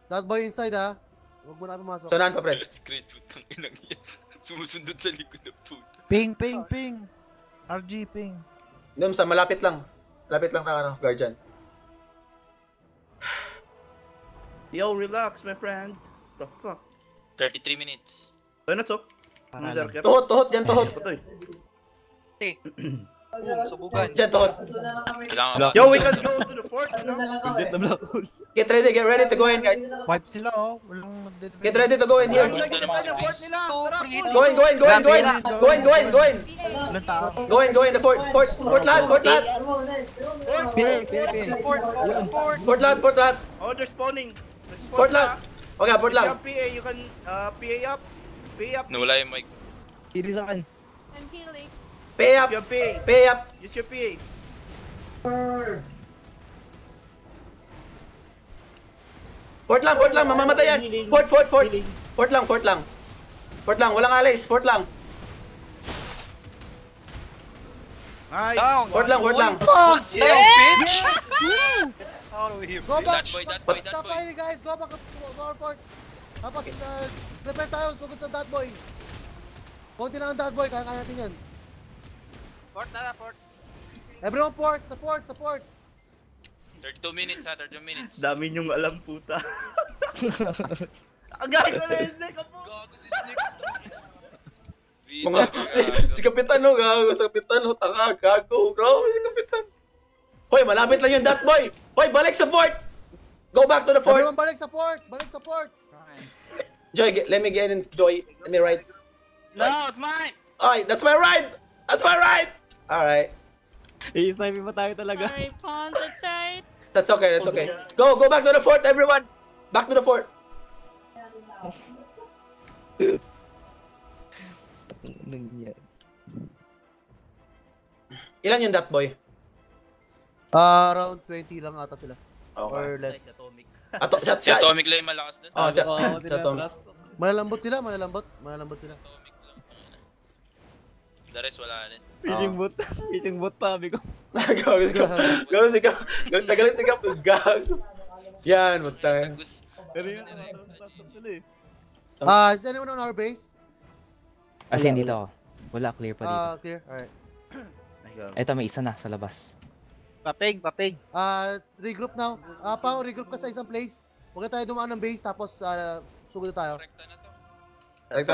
That boy inside ha. Huwag mo na pumasok. Sonahan pa, Prets. Chris, putang inang yan. Sumusundot sa likod ng puta. Ping. RG, ping. Doon sa malapit lang. Malapit lang tayo, Guardian. Yo, relax, my friend. The fuck? 33 minutes. Ayun na, Sok. Tuhot, dyan, tuhot. Subugan. Dyan, tuhot. Yo, we can go to the fort, no? Get the black hole. Get ready to go in, guys. Wipe sila oh. Walang Get ready to go in here. Nag-defend yung fort nila. Go in. Go in, the fort. Fort lahat. Fort lahat. Oh, they're spawning. Fort lahat. Okay, fort lang. You can PA up. PA up. Nawala yung mic. Hindi sa akin. I'm healing. Pay up. Pay up. Use your PA. Fort lang, mamamatay yan. Fort. Fort lang. Walang alis, fort lang. Nice. Down. Fort lang. Fuck! Down, bitch! Out of here. Go back. That boy. Stop fighting, guys. Go back to our fort. Tapos, prepare tayo. Sugod sa that boy. Konti lang ang that boy. Kaya natin yan. Fort. Everyone support. 32 minutes ha, 32 minutes. Dami niyong alam, puta. Guys, ano yung snake ako? Gago si Snake. Si Kapitan, no? Gago, si Kapitan, no? Tanga, gago. Bro, si Kapitan. Hoy, malapit lang yung that boy. Hoy, balik sa fort. Go back to the fort. Everyone balik sa fort. Joy, let me get in. Joy, let me ride. No, it's mine! Ay, that's my ride! Alright. I-snipe pa tayo talaga. Sorry, Pons, I tried. That's okay. Go back to the fort, everyone! Back to the fort! Ilan yung that boy? Around 20 lang ata sila. Okay. Or less. Si Atomic lang yung malakas dun. Si Atomic. Malambot sila. The rest wala rin. Fishing boat pa, sabi ko. Gago si Kap. Tagalit si Kap. Gago. Yan, mutang. Pero yun, tapos sila eh. Is anyone on our base? As in, dito ako. Wala, clear pa dito. Clear? Alright. Eto, may isa na sa labas. Papig. Regroup now. Regroup ka sa isang place. Huwag tayo dumaan ng base, tapos sugod tayo. Rekta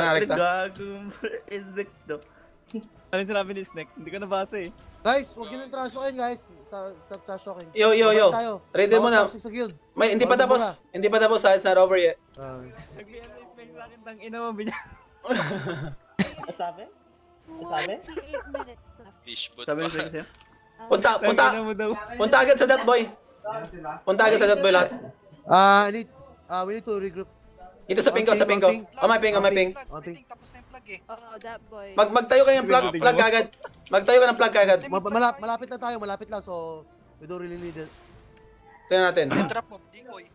na. Gago. Is the... Ano yung sinabi ni Snake? Hindi ko nabasa eh. Guys, huwag nyo nang trash talking, guys. Sa trash talking. Yo. Ready mo na. May, hindi pa tapos. It's not over yet. Nagbigyan na space sa akin, tang ina mo, binyan. Sabi? Fish food Sabi pa. niyo sa'yo? Punta agad sa that boy. Lahat. We need to regroup. Ito sa ping ko. Oh, may ping. Tapos na yung plug eh. Oh, that boy. Magtayo kayo ng plug agad. Malapit lang tayo, so we don't really need it. Tingnan natin. Trap mo, decoy.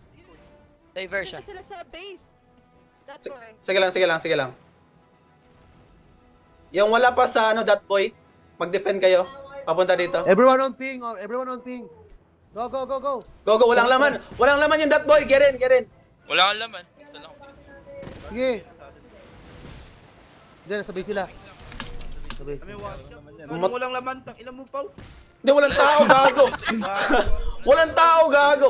Diversion. Sila sa base. That boy. Sige lang. Yung wala pa sa that boy, mag-defend kayo. Papunta dito. Everyone on ping. Everyone on ping. Go, go, go, go. Go, go. Walang laman. Walang laman yung that boy. Get in, get in. Wala kang laman. Isa lang. Sige. Diyan, sabay sila. Sabay. Walang laman. Ilan mo, Pao? Hindi, walang tao, gago. Walang tao, gago.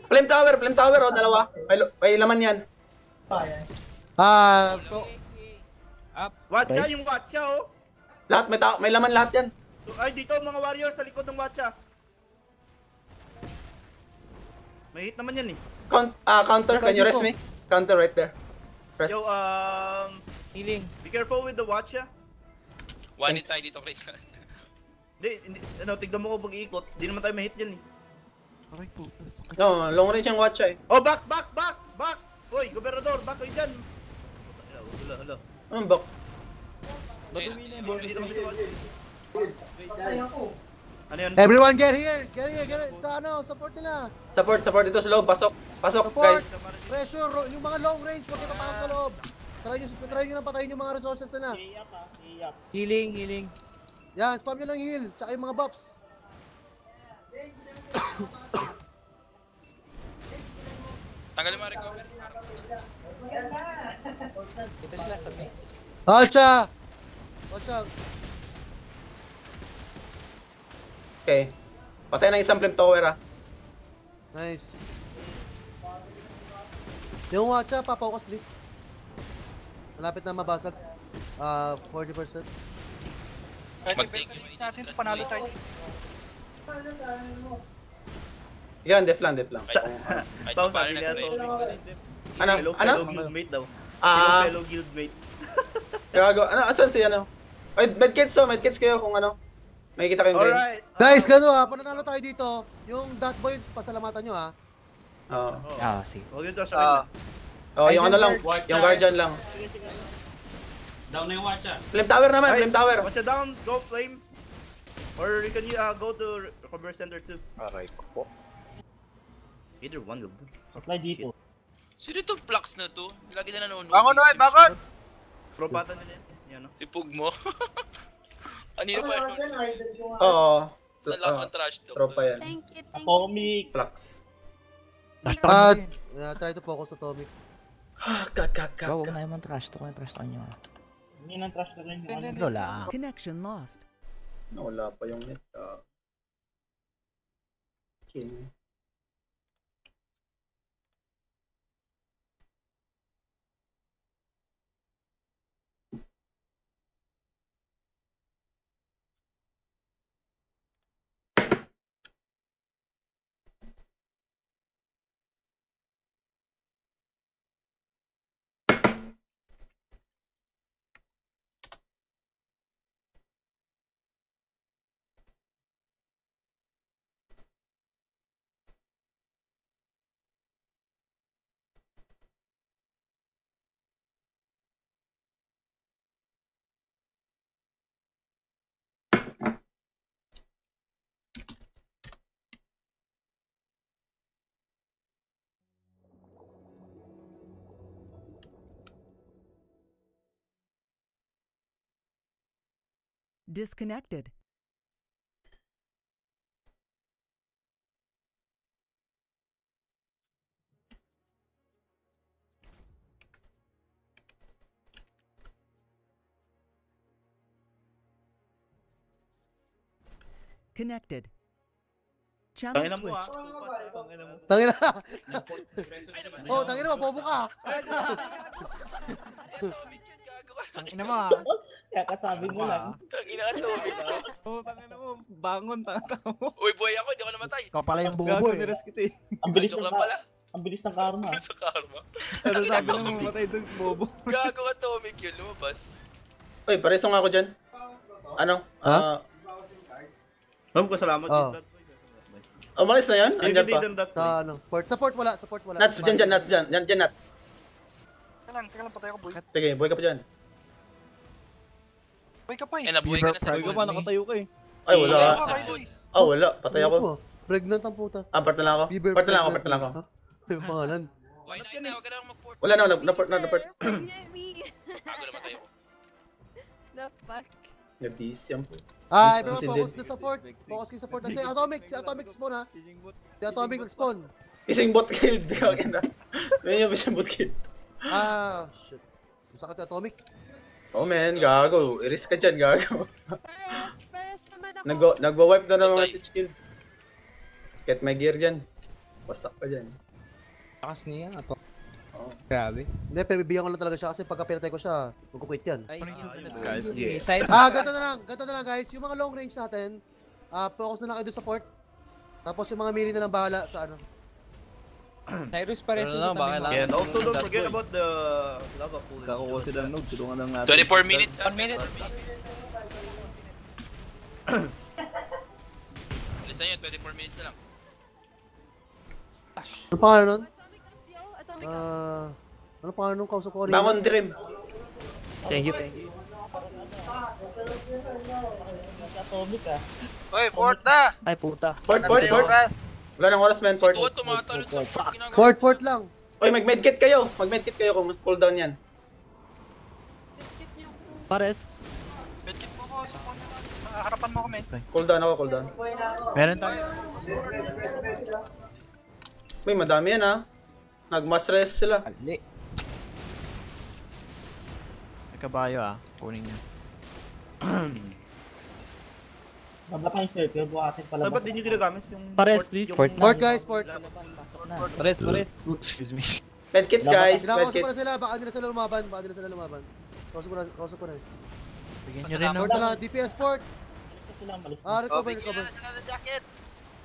Flame tower, oh, dalawa. May laman yan. Watcha, yung watcha, oh. Lahat, may laman lahat yan. Ay, dito, mga warriors, sa likod ng watcha. May hit naman yan, eh. Counter, can you rest me? Counter right there. Rest. Yo, healing. Be careful with the watcha. One hit tayo dito, Chris. Hindi, tignan mo ko pag-iikot. Hindi naman tayo ma-hit yan, eh. No, long range ang watcha, eh. Oh, back! Hoy, gobernador, back kayo dyan. Hala. Anong back? Ano yan? Everyone get here. Get here. Sa support nila. Support dito sa loob. Pasok, support. guys. Pressure, yung mga long range, huwag kayo papasok sa loob. Try nyo lang patayin yung mga resources nila. Healing. Yan, spam nyo lang heal, tsaka yung mga buffs. Tanggalin mo recover. Dito sila sa base. Watch out. Okay. Patay ng isang flame tower, ah. Nice. Yung watcha, pa-focus please. Malapit na mabasag. 40%. Base natin ito, panalo tayo. Sige lang, def lang. Pao, sabi niya to. Ano? Fellow guildmate daw. Fellow guildmate. Gago. Asan si ano? Ay, medkits kayo kung ano. Makikita kayong green. Alright. Guys, pananalo tayo dito. Yung dot boy, pasalamatan nyo ha. Oo. Sige. Huwag yun to sa yung ano lang, yung guardian lang. Down na yung watcha. Flame tower naman, flame tower. Watcha down, go flame. Or you can go to recover center too. Aray ko po. Either one will do. Apply dito. Sino itong flux na to? Lagi na nanonood. Bangon, Noy! Bangon! Propatan nila yan. Si Pug mo. Kanina pa yun. Oo. Sa last one trash talk. Tropa yan. Thank you. Atomic. Flux. Try to focus Atomic. Huwag na yung trash talk. Yung trash talk nyo. Hindi nang trash talk yung Lola. Connection lost. Wala pa yung net. Okay. Disconnected. Connected. Channel switch. Tangina. Oh, tangina mo, bobo ka. Tangina mo. Kaya kasabi mo lang. Tangina ka Atomic. Oh, tangina mo. Bangon, tangina mo. Uy, boy ako, hindi ako namatay. Ikaw pala yung bobo eh. Niras kita eh. Ang bilis Joke ng lang pala. Ang bilis ng karma. Sa karma. Ano sabi lang mamatay doon, bobo. Gago ka Atomic yun, lumabas. Uy, pareso nga ako dyan. Ano? Ma'am, salamat. Umalis na yan? Andyan pa. Support wala. Nuts, dyan, nuts. Teka lang, patay ako, boy. Sige, buhay ka pa dyan. Boy ka pa eh. Nabuhay ka na sa Buhay ka pa, nakatayo ka eh. Ay, wala. Wala. Patay ako. Pregnant ang puta. Part na lang ako. Part na lang ako. Yung pangalan. Why na, huwag ka na mag-port. Wala na, na-port. Gago namatay ako. The fuck? Nabis yan po. Everyone focus the support. Focus yung support. Si Atomic spawn ha. Si Atomic nag-spawn. Isang bot killed. May yung isang bot killed. Shit. Masakit yung Atomic. Oh man, gago. I-risk ka dyan, gago. Nagwa-wipe na ng mga switch kill. Get my gear dyan. Wasak pa dyan. Lakas niya, ato. Grabe. Hindi, pero bibigyan ko lang talaga siya kasi pagka pinatay ko siya, magkukwit yan. Ganito na lang guys. Yung mga long range natin, focus na lang kayo doon sa fort. Tapos yung mga melee na lang bahala sa ano. Cyrus pares sa tabi mo. And also don't forget about the lava pool. Kakuha sila ng node, tulungan lang natin. 24 minutes. 1 minute. Bilisan yun, 24 minutes na lang. Ano pangalan nun? Ano pangalan nung kausap ko? Bangon Dream. Thank you. Atomic Oy, fort na! Ay, puta. Fort. Wala nang oras, man. Fort. Fort lang. Oy, mag-medkit kayo. Mag-medkit kayo kung cooldown yan. Pares. Medkit mo ko. Harapan mo ko, men. Cooldown ako, cooldown. Meron tayo. May madami yan ha. Nag-mass rest sila. Ali. May kabayo kunin niya. Mababa yung circle, bukatin pala. Ba't din yung ginagamit? Yung Pares, please. Fort guys, fort. Pares. Excuse me. Medkits guys, Kinakausap ko na medkits. sila, baka nila sila lumaban. Kausap ko na. Bigyan niyo rin Fort na, DPS fort. Recover.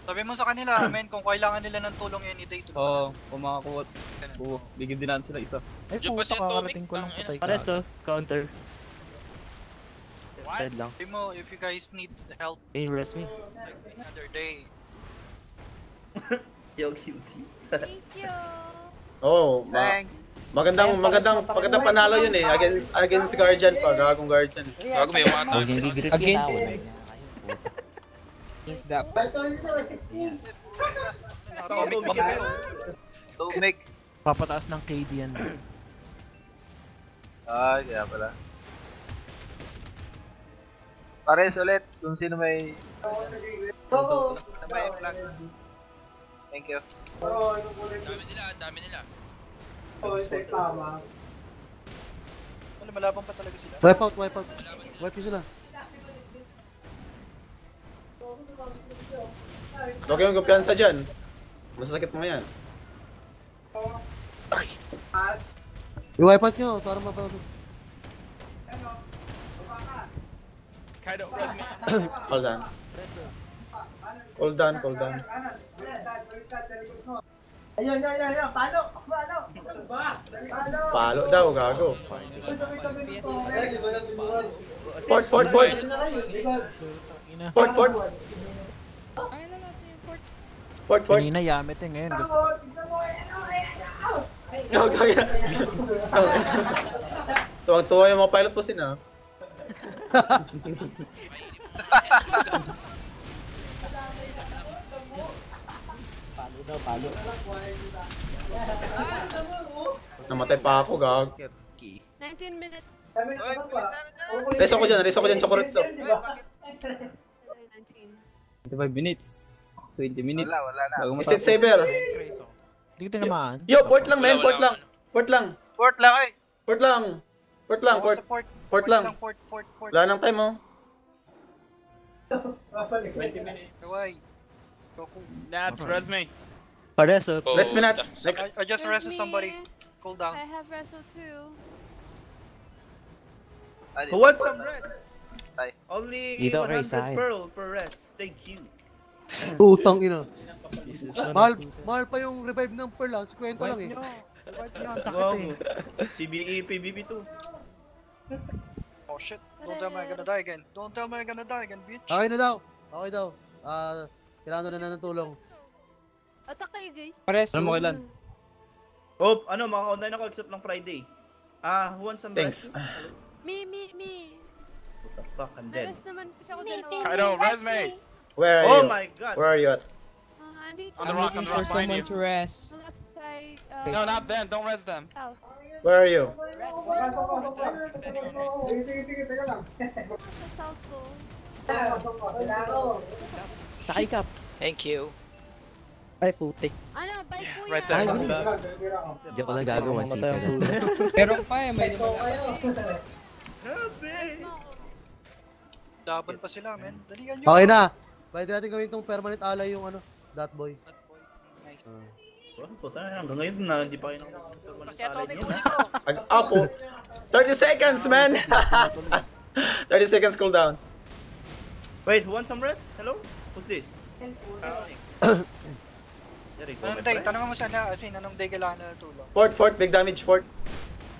Sabi mo sa kanila, men, kung kailangan nila ng tulong any day. Oo, kung makakuha. Bigyan din natin sila isa. Ay, puta, kakarating ko lang patay ka. Pares, counter. Side lang. Sabi mo, if you guys need help, Can you rest me? like another day. Yo, cutie. Thank you. Oh, magandang panalo yun eh. Against Guardian pa, gagong Guardian. Gago may mga tao. Against that. Atomic. Papataas ng KD yan. Kaya pala. Pares ulit, kung sino may... Sabay flag. Thank you. Dami nila. Wala, malabang pa talaga sila. Wipe out. Wipe nyo sila. Huwag kayong kumpiyansa dyan. Masasakit mo yan. I-wipe out nyo para mapapag. Hold on. Ayun. Palo daw, gago. Fort. Kanina yamit ngayon gusto. Tuwang-tuwa yung mga pilot po sina. Palo. Namatay pa ako, gag. 19 minutes. Reso ko dyan, chocolate. 25 minutes. 20 minutes. Wala. State saver. Hindi ko tinamaan. Yo, port lang, men. Port lang. Port lang, ay. Port lang. Wala nang time, oh. 20 minutes. Why? That's resume. Pares, Rest minutes. Next. I just rested somebody. Cool down. I have wrestle too. Who wants some rest? Only Dito, 100 pearl per rest. Thank you. Utang ina. Mahal pa yung revive ng pearl lang. 50 lang eh. Wow. CBE, PBB2. Oh shit. Don't tell me I'm gonna die again, bitch. Okay daw. Kailangan na ng tulong. Attack kayo guys. Pares. Alam mo kailan? Oh, maka-online ako except ng Friday. Who wants some Thanks. rest? Me. What the fuck, I'm dead. Nagas naman kasi ako dalawa. Kaido, resume. Where are you? Oh my god. Where are you at? On the rock For someone to rest. Left side. No, not them. Don't res them. South. Where are you? Sige, teka lang. Sakay ka. Thank you. Ay, putik. Ano, bye kuya. Right there. Di ako lang gagawa. Meron pa eh, may lima. Laban pa sila, men. Dalian nyo. Okay na. Pwede natin gawin tong permanent ally yung ano, that boy. Hanggang ngayon na hindi pa kayo Kasi atomic ulit ko. Apo. 30 seconds, man. 30 seconds cooldown. Wait, who wants some rest? Hello? Who's this? Anong day? Tanong mo siya na, as in, anong day kailangan na tulong? Fort, big damage, fort.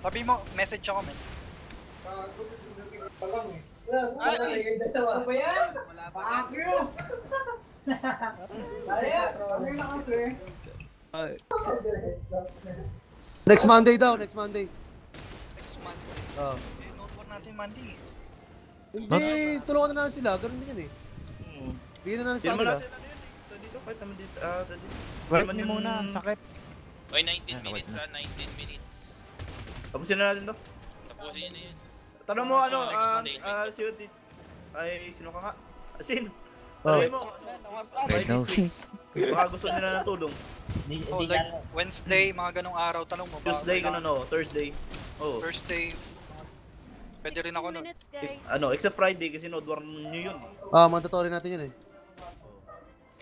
Sabi mo, message ako, men. Ano ba yan? Fuck you! Next Monday daw, next Monday. Next month. Oh. Note war natin Monday. Hindi, tulungan na lang sila. Ganun din yan eh. Bigyan na lang sa kanila. Dito, kahit naman dito. Wait me muna, ang sakit. Oy, 19 minutes 19 minutes. Tapusin na natin to. Tapusin na yun. Tanong mo ano, sino dito? Ay, sino ka nga? Asin. Tanongin mo. Baka gusto nila ng tulong. Oh, like Wednesday, mga ganong araw, tanong mo. Tuesday, ganun o. Thursday. Oh. Thursday. Pwede rin ako nun. Ano, except Friday kasi Node War nyo yun. Mandatory natin yun eh.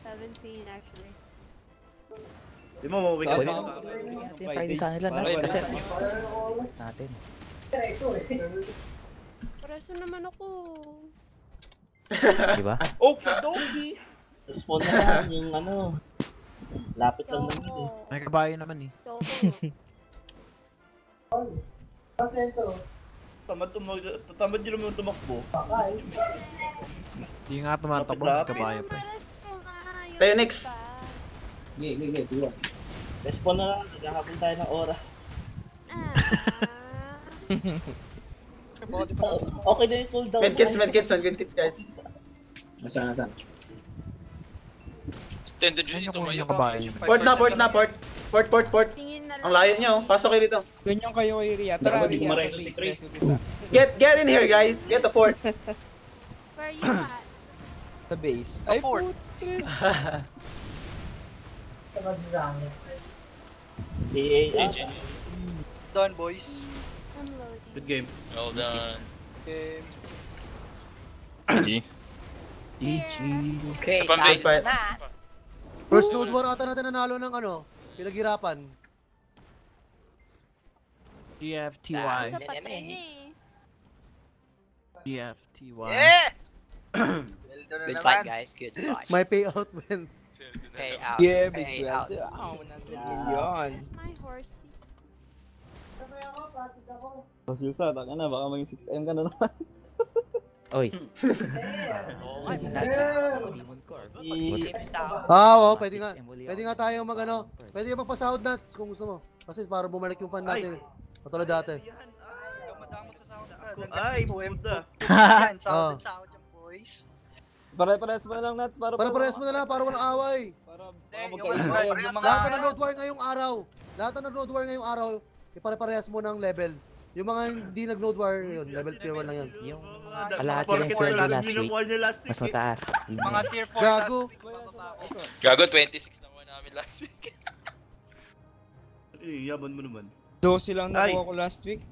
17 actually. Di mo mauwi ka. Friday sa kanila na. Kasi natin. Preso naman ako. Diba? Okay, dokie. Respond na lang yung ano. Lapit lang naman eh. May kabayo naman eh. Tamad nyo naman tumakbo. Hindi nga tumatakbo, may kabayo pa. Phoenix. Sige. Respond na lang. Naghahabol tayo ng oras. Okay na yung cooldown. Medkits, guys. Nasaan? Tended yun ito Yung kayo. kabayo. Port. Ang layo nyo, pasok kayo dito. Ganyan kayo kay Ria. Tara, Hindi ko Ria. mareso si Chris. Get in here, guys. Get the port. Where you at? Sa base. Ay, putres. Done, boys. I'm loading. Good game. Well done. Game. Okay, Sa pambay. start na. First Node War ata natin nanalo ng ano, pinaghirapan. GFTY. Sa patay niya eh. GFTY. Yeah! Good fight, guys. Good fight. My payout when. Payout. Yeah, Miss Payout. Well. 100 million. My horsey. Pasyusa, taka na, baka maging 6M ka na naman. Oy. Oo nga, Demon Core. Oo, pwede nga tayo magano. Pwede nga magpasahod na kung gusto mo. Kasi para bumalik yung fan natin. Patulad dati. Madamot sa sahod ka. Ay, puta. Yan, sahod yan, boys. Pare-parehas mo na lang, Nats. Para-parehas mo na lang, para walang away. Lahat na Node War ngayong araw, ipare-parehas mo ng level. Yung mga hindi nag-Node War yun, level tier 1 lang yan. Yung kalahati ng sweldo last week, mas mataas. Mga tier 4 Gago. Gago, 26 naman namin last week. Yaman mo naman. 12 lang nakuha ko last week.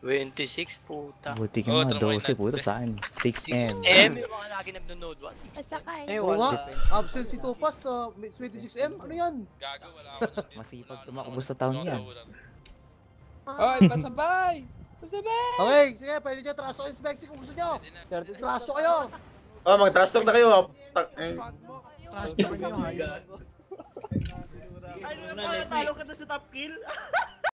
26, puta. Buti ka mga 12 puto sa akin. 6M. Yung mga lagi nag-node was. At saka Oo nga, absent si Topaz sa 26M, ano yan? Gago, wala ako dun. Masipag tumakbo sa taon yan. Oy, pasabay! Pasabay! Okay, sige, pwede niya traso yung Spexy kung gusto nyo. Traso kayo. Oh, mag-trash talk na kayo. Ay, talo ka na sa top kill.